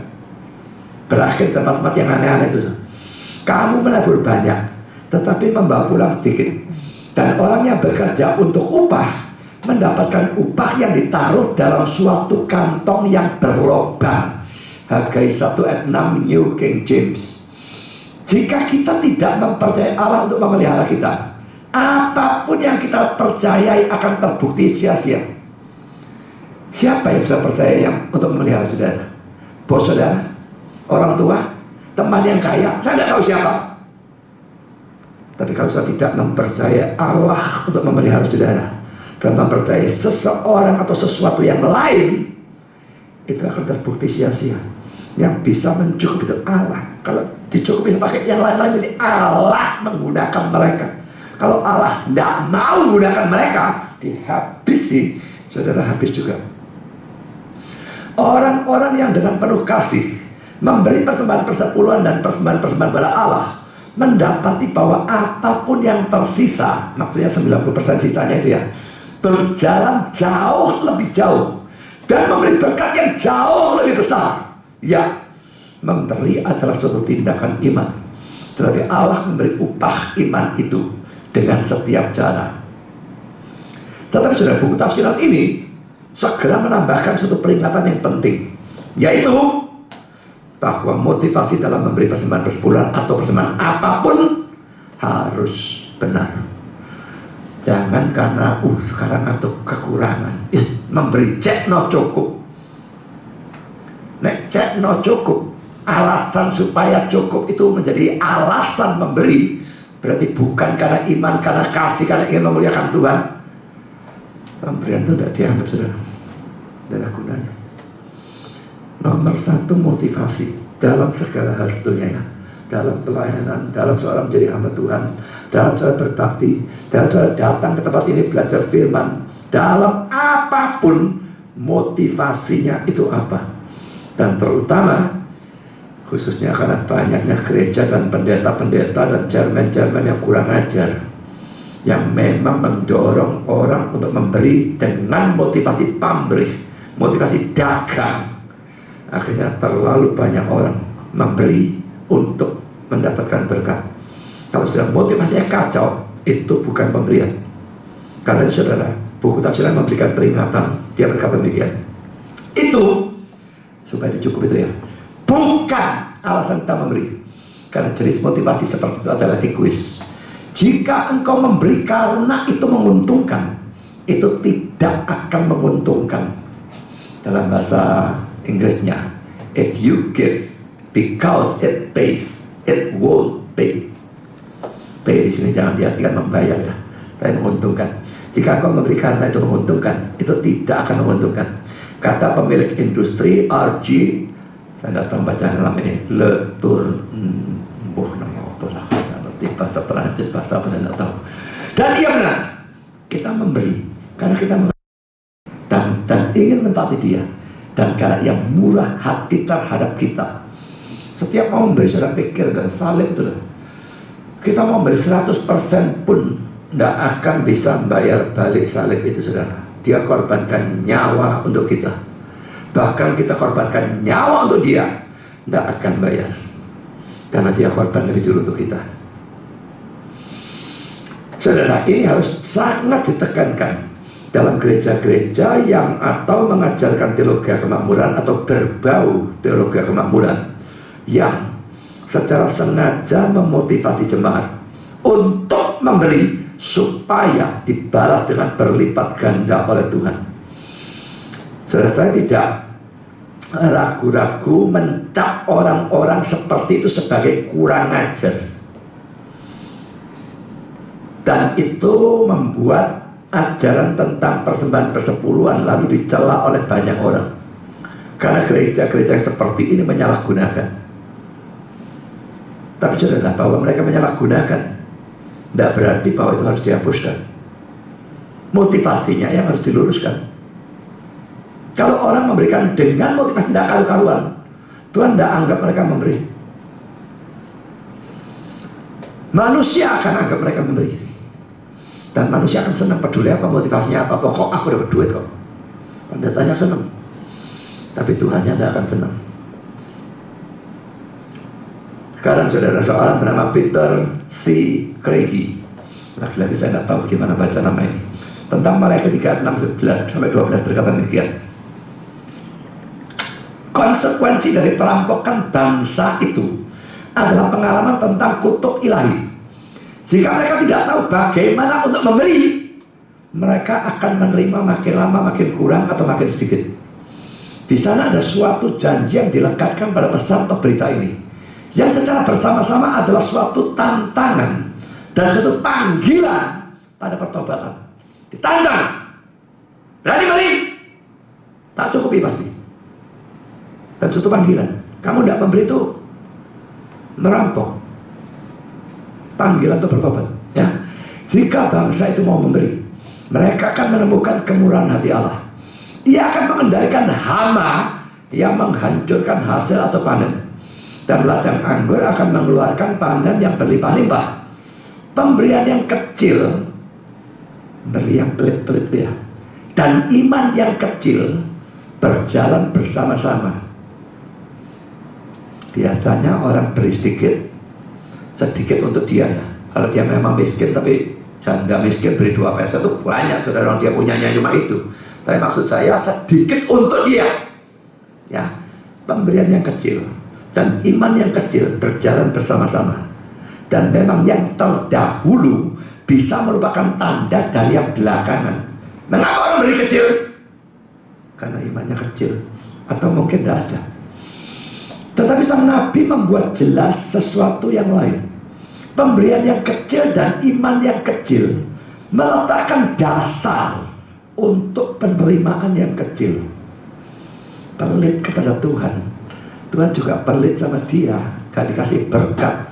Berakhir tempat-tempat yang aneh-aneh itu. Kamu menabur banyak, tetapi membawa pulang sedikit. Dan orang yang bekerja untuk upah mendapatkan upah yang ditaruh dalam suatu kantong yang berlobang. Hagai 1 ayat 6 New King James. Jika kita tidak mempercayai Allah untuk memelihara kita, apapun yang kita percayai akan terbukti sia-sia. Siapa yang sudah percaya yang untuk memelihara saudara? Bos saudara? Orang tua? Teman yang kaya? Saya tidak tahu siapa. Tapi kalau saya tidak mempercayai Allah untuk memelihara saudara dan mempercayai seseorang atau sesuatu yang lain, itu akan terbukti sia-sia. Yang bisa mencukupi itu Allah. Kalau dicukupi pakai yang lain-lain, ini Allah menggunakan mereka. Kalau Allah tidak mau menggunakan mereka, dihabisi, saudara habis juga. Orang-orang yang dengan penuh kasih memberi persembahan persepuluhan dan persembahan-persembahan kepada Allah, mendapati bahwa apapun yang tersisa, maksudnya 90% sisanya itu ya, berjalan jauh lebih jauh dan memberi berkat yang jauh lebih besar. Ya, memberi adalah suatu tindakan iman, tetapi Allah memberi upah iman itu dengan setiap cara. Tetapi saudara, buku tafsiran ini segera menambahkan suatu peringatan yang penting, yaitu bahwa motivasi dalam memberi persembahan persepuluhan atau persembahan apapun harus benar. Jangan karena sekarang atau kekurangan memberi cek no cukup. Nek cek no cukup, alasan supaya cukup itu menjadi alasan memberi, berarti bukan karena iman, karena kasih, karena ingin memuliakan Tuhan. Pemberian itu tidak dianggap saudara, tidak ada gunanya. Nomor 1 motivasi dalam segala hal sebetulnya ya, dalam pelayanan, dalam seorang menjadi hamba Tuhan, dalam cara berbakti, dalam cara datang ke tempat ini belajar firman, dalam apapun motivasinya itu apa. Dan terutama khususnya karena banyaknya gereja dan pendeta-pendeta dan chairman-chairman yang kurang ajar, yang memang mendorong orang untuk memberi dengan motivasi pamrih, motivasi dagang. Akhirnya terlalu banyak orang memberi untuk mendapatkan berkat. Kalau sudah motivasinya kacau, itu bukan pemberian. Karena itu saudara, buku tafsiran memberikan peringatan. Dia berkata demikian, itu supaya dicukupi itu ya, bukan alasan kita memberi. Karena jenis motivasi seperti itu adalah egois. Jika engkau memberi karena itu menguntungkan, itu tidak akan menguntungkan. Dalam bahasa Inggrisnya, If you give because it pays, it won't pay. Pay di sini jangan diartikan membayar ya, tapi menguntungkan. Jika kau memberi karena itu menguntungkan, itu tidak akan menguntungkan. Kata pemilik industri RG, saya datang baca dalam ini, Le Tour, ngerti bahasa Perancis, bahasa apa saya tidak tahu. Dan ia benar, kita memberi karena kita dan ingin mentaati dia, dan karena ia murah hati terhadap kita. Setiap mau memberi, saudara pikir dan salib itu loh, kita mau memberi 100% pun tidak akan bisa bayar balik salib itu, saudara. Dia korbankan nyawa untuk kita, bahkan kita korbankan nyawa untuk dia, tidak akan bayar karena dia korban lebih dulu untuk kita. Saudara, ini harus sangat ditekankan dalam gereja-gereja yang atau mengajarkan teologi kemakmuran atau berbau teologi kemakmuran yang secara sengaja memotivasi jemaat untuk memberi supaya dibalas dengan berlipat ganda oleh Tuhan. Saudara, saya tidak ragu-ragu mencap orang-orang seperti itu sebagai kurang ajar, dan itu membuat ajaran tentang persembahan persepuluhan lalu dicela oleh banyak orang, karena gereja-gereja yang seperti ini menyalahgunakan. Tapi saudara, bahwa mereka menyalahgunakan tidak berarti bahwa itu harus dihapuskan. Motivasinya yang harus diluruskan. Kalau orang memberikan dengan motivasi tidak karu-karuan, Tuhan tidak anggap mereka memberi. Manusia akan anggap mereka memberi, dan manusia akan senang. Peduli apa motivasinya apa, pokok aku dapat duit kok. Pendetanya senang, tapi Tuhannya tidak akan senang. Sekarang saudara, seorang bernama Peter C. Craigie, lagi-lagi saya tidak tahu gimana baca nama ini, tentang Maleakhi 3:6-9-12 berkata demikian: konsekuensi dari perampokan bangsa itu adalah pengalaman tentang kutuk ilahi. Jika mereka tidak tahu bagaimana untuk memberi, mereka akan menerima makin lama makin kurang atau makin sedikit. Di sana ada suatu janji yang dilekatkan pada pesan atau berita ini, yang secara bersama-sama adalah suatu tantangan dan suatu panggilan pada pertobatan. Ditantang, berani beri, tak cukupi pasti. Dan suatu panggilan, kamu tidak memberi itu merampok. Panggilan untuk bertobat ya. Jika bangsa itu mau memberi, mereka akan menemukan kemurahan hati Allah. Ia akan mengendalikan hama yang menghancurkan hasil atau panen, dan ladang anggur akan mengeluarkan panen yang berlimpah-limpah. Pemberian yang kecil, beri yang pelit-pelit ya, dan iman yang kecil berjalan bersama-sama. Biasanya orang beri sedikit untuk dia ya. Kalau dia memang miskin, tapi janda miskin beri 2 peso itu banyak, saudara, dia punyanya cuma itu. Tapi maksud saya sedikit untuk dia ya. Pemberian yang kecil dan iman yang kecil berjalan bersama-sama. Dan memang yang terdahulu bisa merupakan tanda dari yang belakangan. Mengapa orang beri kecil? Karena imannya kecil, atau mungkin tidak ada. Tetapi sang Nabi membuat jelas sesuatu yang lain. Pemberian yang kecil dan iman yang kecil meletakkan dasar untuk penerimaan yang kecil. Pelit kepada Tuhan, Tuhan juga pelit sama dia, gak dikasih berkat,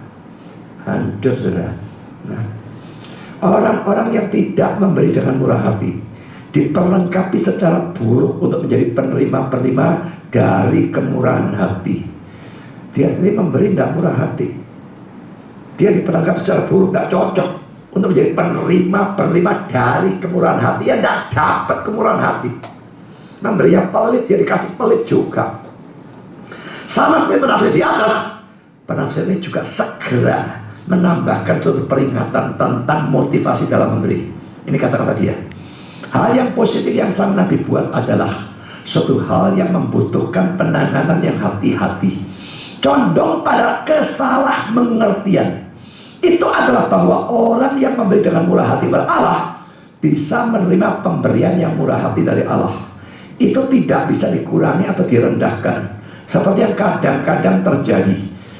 hancur saudara. Nah, orang-orang yang tidak memberi dengan murah hati diperlengkapi secara buruk untuk menjadi penerima-penerima dari kemurahan hati. Dia ini memberi tidak murah hati, dia diperlengkapi secara buruk, tidak cocok untuk menjadi penerima-penerima dari kemurahan hati. Dia tidak dapat kemurahan hati. Memberi yang pelit, dia dikasih pelit juga. Sama seperti penafsir di atas, penafsir ini juga segera menambahkan suatu peringatan tentang motivasi dalam memberi. Ini kata-kata dia. Hal yang positif yang sang Nabi buat adalah suatu hal yang membutuhkan penanganan yang hati-hati, condong pada kesalah mengertian. Itu adalah bahwa orang yang memberi dengan murah hati pada Allah bisa menerima pemberian yang murah hati dari Allah. Itu tidak bisa dikurangi atau direndahkan. Seperti yang kadang-kadang terjadi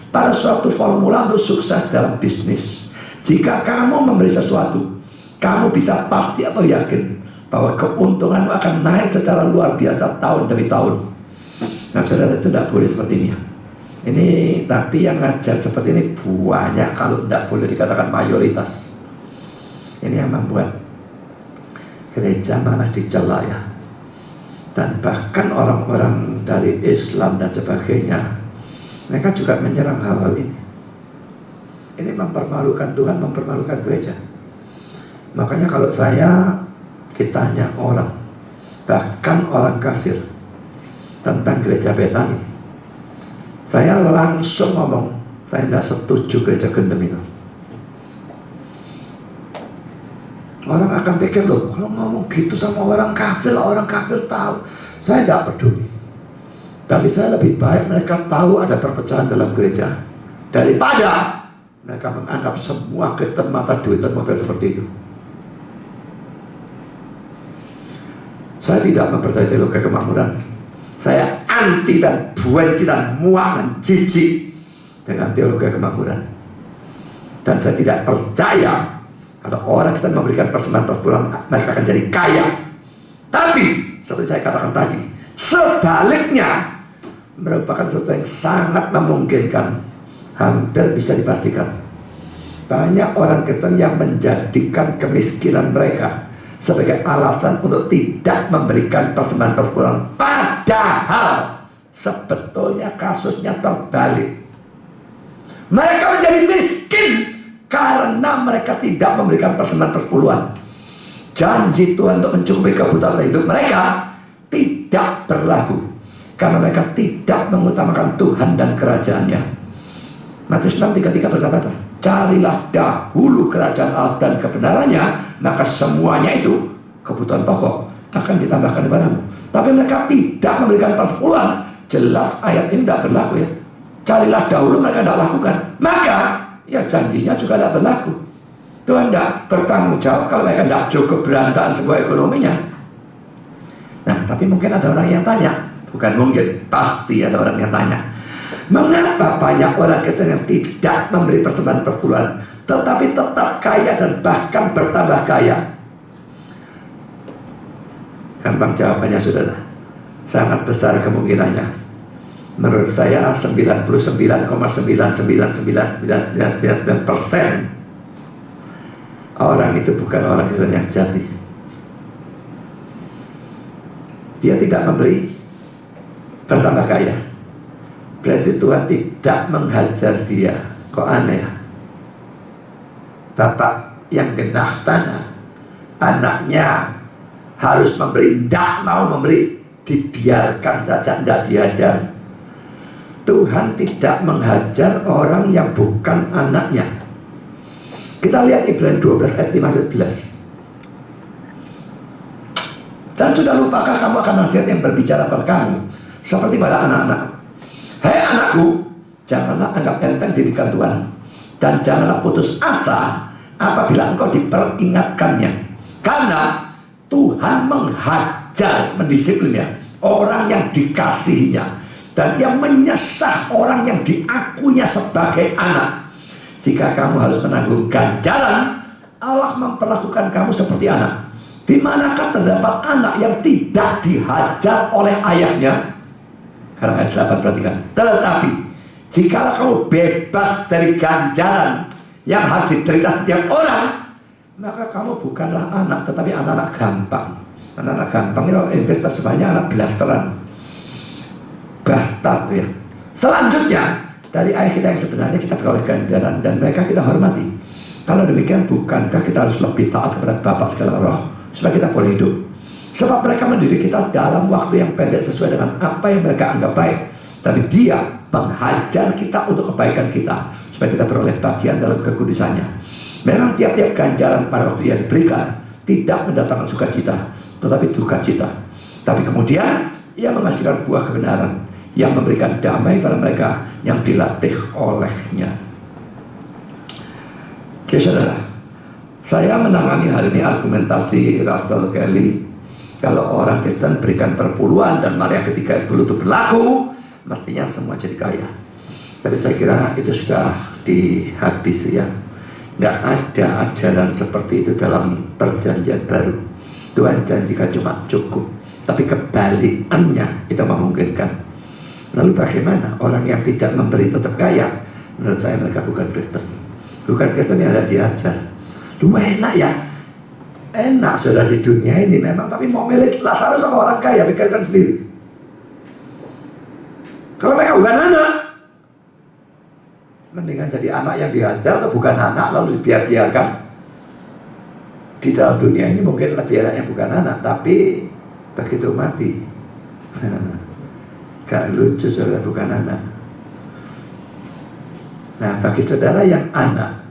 pada suatu formula untuk sukses dalam bisnis. Jika kamu memberi sesuatu, kamu bisa pasti atau yakin bahwa keuntunganmu akan naik secara luar biasa tahun demi tahun. Nah, saudara, itu tidak boleh seperti ini. Ini tapi yang ngajar seperti ini banyak, kalau tidak boleh dikatakan mayoritas. Ini yang membuat gereja malah dicela ya. Dan bahkan orang-orang dari Islam dan sebagainya, mereka juga menyerang hal-hal ini. Ini mempermalukan Tuhan, mempermalukan gereja. Makanya kalau saya ditanya orang, bahkan orang kafir, tentang gereja Betani, saya langsung ngomong, saya tidak setuju gereja gendem itu. Orang akan pikir, loh kalau ngomong gitu sama orang kafir tahu. Saya tidak peduli. Tapi saya lebih baik mereka tahu ada perpecahan dalam gereja daripada mereka menganggap semua Kristen mata duitan model seperti itu. Saya tidak mempercayai teologi kemakmuran. Saya anti dan benci dan muak dan jijik dengan teologi kemakmuran. Dan saya tidak percaya kalau orang Kristen memberikan persembahan persepuluhan mereka akan jadi kaya. Tapi seperti saya katakan tadi, sebaliknya merupakan sesuatu yang sangat memungkinkan. Hampir bisa dipastikan banyak orang Kristen yang menjadikan kemiskinan mereka sebagai alasan untuk tidak memberikan persembahan persepuluhan. Padahal sebetulnya kasusnya terbalik. Mereka menjadi miskin karena mereka tidak memberikan persembahan persepuluhan. Janji Tuhan untuk mencukupi kebutuhan hidup mereka tidak berlaku karena mereka tidak mengutamakan Tuhan dan kerajaannya. Matius 6:33 berkata apa? Carilah dahulu kerajaan Allah dan kebenarannya, maka semuanya itu kebutuhan pokok akan ditambahkan kepadamu. Tapi mereka tidak memberikan persepuluhan. Jelas ayat ini tidak berlaku ya. Carilah dahulu, mereka tidak lakukan, maka ya janjinya juga tidak berlaku. Tuhan tidak bertanggung jawab kalau mereka tidak cukup berantakan sebuah ekonominya. Nah, tapi mungkin ada orang yang tanya, bukan mungkin, pasti ada orang yang tanya, mengapa banyak orang Kristen yang tidak memberi persembahan persepuluhan tetapi tetap kaya dan bahkan bertambah kaya? Gampang jawabannya, saudara. Sangat besar kemungkinannya. Menurut saya 99,99999% orang itu bukan orang Kristen yang sejati. Dia tidak memberi, bertambah kaya. Berarti Tuhan tidak menghajar dia. Kok aneh ya? Bapak yang genah tanah, anaknya harus memberi, tidak mau memberi, dibiarkan saja, tidak diajar. Tuhan tidak menghajar orang yang bukan anaknya. Kita lihat Ibrani 12 ayat 15. Dan sudah lupakah kamu akan nasihat yang berbicara pada kamu seperti pada anak-anak? Hei anakku, janganlah anggap enteng didikan Tuhan, dan janganlah putus asa apabila engkau diperingatkannya. Karena Tuhan menghajar, mendisiplinnya orang yang dikasihinya, dan Ia menyesah orang yang diakuinya sebagai anak. Jika kamu harus menanggung ganjaran, Allah memperlakukan kamu seperti anak. Di manakah terdapat anak yang tidak dihajar oleh ayahnya? Karena ayat 8 perhatikan. Tetapi jika kamu bebas dari ganjaran yang harus diterita setiap orang, maka kamu bukanlah anak, tetapi anak-anak gampang. Anak-anak gampang itu Inggris terjemahnya anak blasteran, bastard ya. Selanjutnya dari ayat kita yang sebenarnya kita beroleh ganjaran dan mereka kita hormati. Kalau demikian, bukankah kita harus lebih taat kepada Bapa segala roh supaya kita boleh hidup? Sebab mereka mendidik kita dalam waktu yang pendek sesuai dengan apa yang mereka anggap baik. Tapi Dia menghajar kita untuk kebaikan kita supaya kita beroleh bagian dalam kekudusannya. Memang tiap-tiap ganjaran pada waktu Ia diberikan tidak mendatangkan sukacita, tetapi duka cita. Tapi kemudian Ia menghasilkan buah kebenaran yang memberikan damai pada mereka yang dilatih olehnya. Oke saudara, saya menangani hari ini argumentasi Russell Kelly. Kalau orang Kristen berikan perpuluhan dan Maria ketiga ayat 10 itu berlaku, mestinya semua jadi kaya. Tapi saya kira itu sudah dihabis ya. Nggak ada ajaran seperti itu dalam perjanjian baru. Tuhan janjikan cuma cukup, tapi kebalikannya itu memungkinkan. Lalu bagaimana orang yang tidak memberi tetap kaya? Menurut saya mereka bukan Kristen. Bukan Kristen yang ada diajar. Lu enak ya, enak sudah di dunia ini memang, tapi mau milih Lazarus sama orang kaya, pikirkan sendiri. Kalau mereka bukan anak, mendingan jadi anak yang diajar atau bukan anak lalu dibiarkan. Di dalam dunia ini mungkin lebih enaknya bukan anak, tapi begitu mati gak lucu saudara bukan anak. Nah bagi saudara yang anak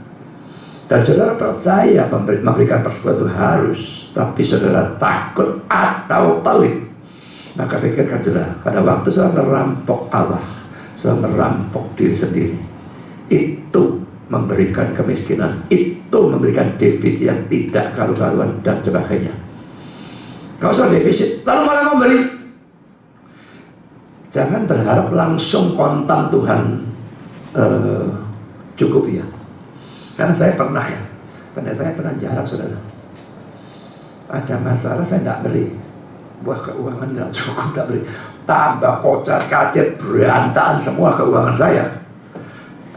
dan saudara percaya memberikan persekutuan itu harus, tapi saudara takut atau pelit, maka pikirkan saudara, pada waktu saudara merampok Allah, saudara merampok diri sendiri, itu memberikan kemiskinan, itu memberikan defisit yang tidak karu-karuan dan sebagainya. Kalau sudah defisit lalu malah memberi, jangan berharap langsung kontan Tuhan cukup ya. Karena saya pernah ya, pendetanya pernah jarak saudara, ada masalah saya tidak beri, wah keuangan tidak cukup, tidak beri, tambah kocar kacir berantakan semua keuangan saya.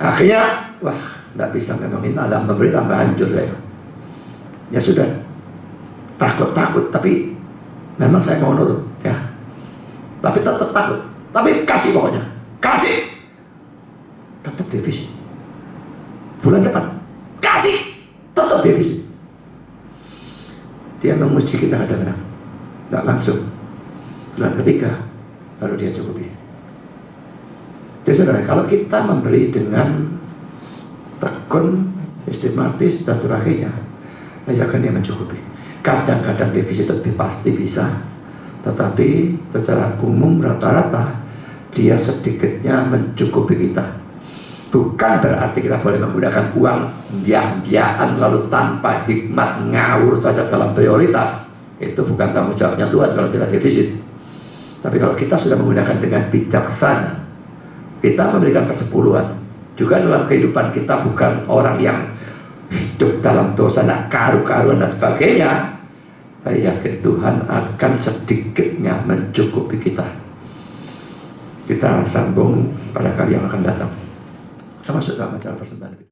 Akhirnya wah tidak bisa memang minta dan memberi, tambah hancur saya. Ya sudah, takut tapi memang saya mau nurut ya, tapi tetap takut, tapi kasih pokoknya, kasih, tetap defisit. Bulan depan kasih, tetap defisit. Dia menguji kita kadang-kadang, tidak langsung. Bulan ketiga baru dia cukupi. Jadi saudara, kalau kita memberi dengan tekun, sistematis dan sebagainya, ya akan dia mencukupi. Kadang-kadang defisit lebih pasti bisa, tetapi secara umum rata-rata dia sedikitnya mencukupi kita. Bukan berarti kita boleh menggunakan uang biak-biakan lalu tanpa hikmat, ngawur saja dalam prioritas. Itu bukan tanggung jawabnya Tuhan kalau kita defisit. Tapi kalau kita sudah menggunakan dengan bijaksana, kita memberikan persepuluhan. Juga dalam kehidupan kita bukan orang yang hidup dalam dosa, nak karu-karuan dan sebagainya. Saya yakin Tuhan akan sedikitnya mencukupi kita. Kita sambung pada kali yang akan datang. Kita masuk dalam acara persembahan.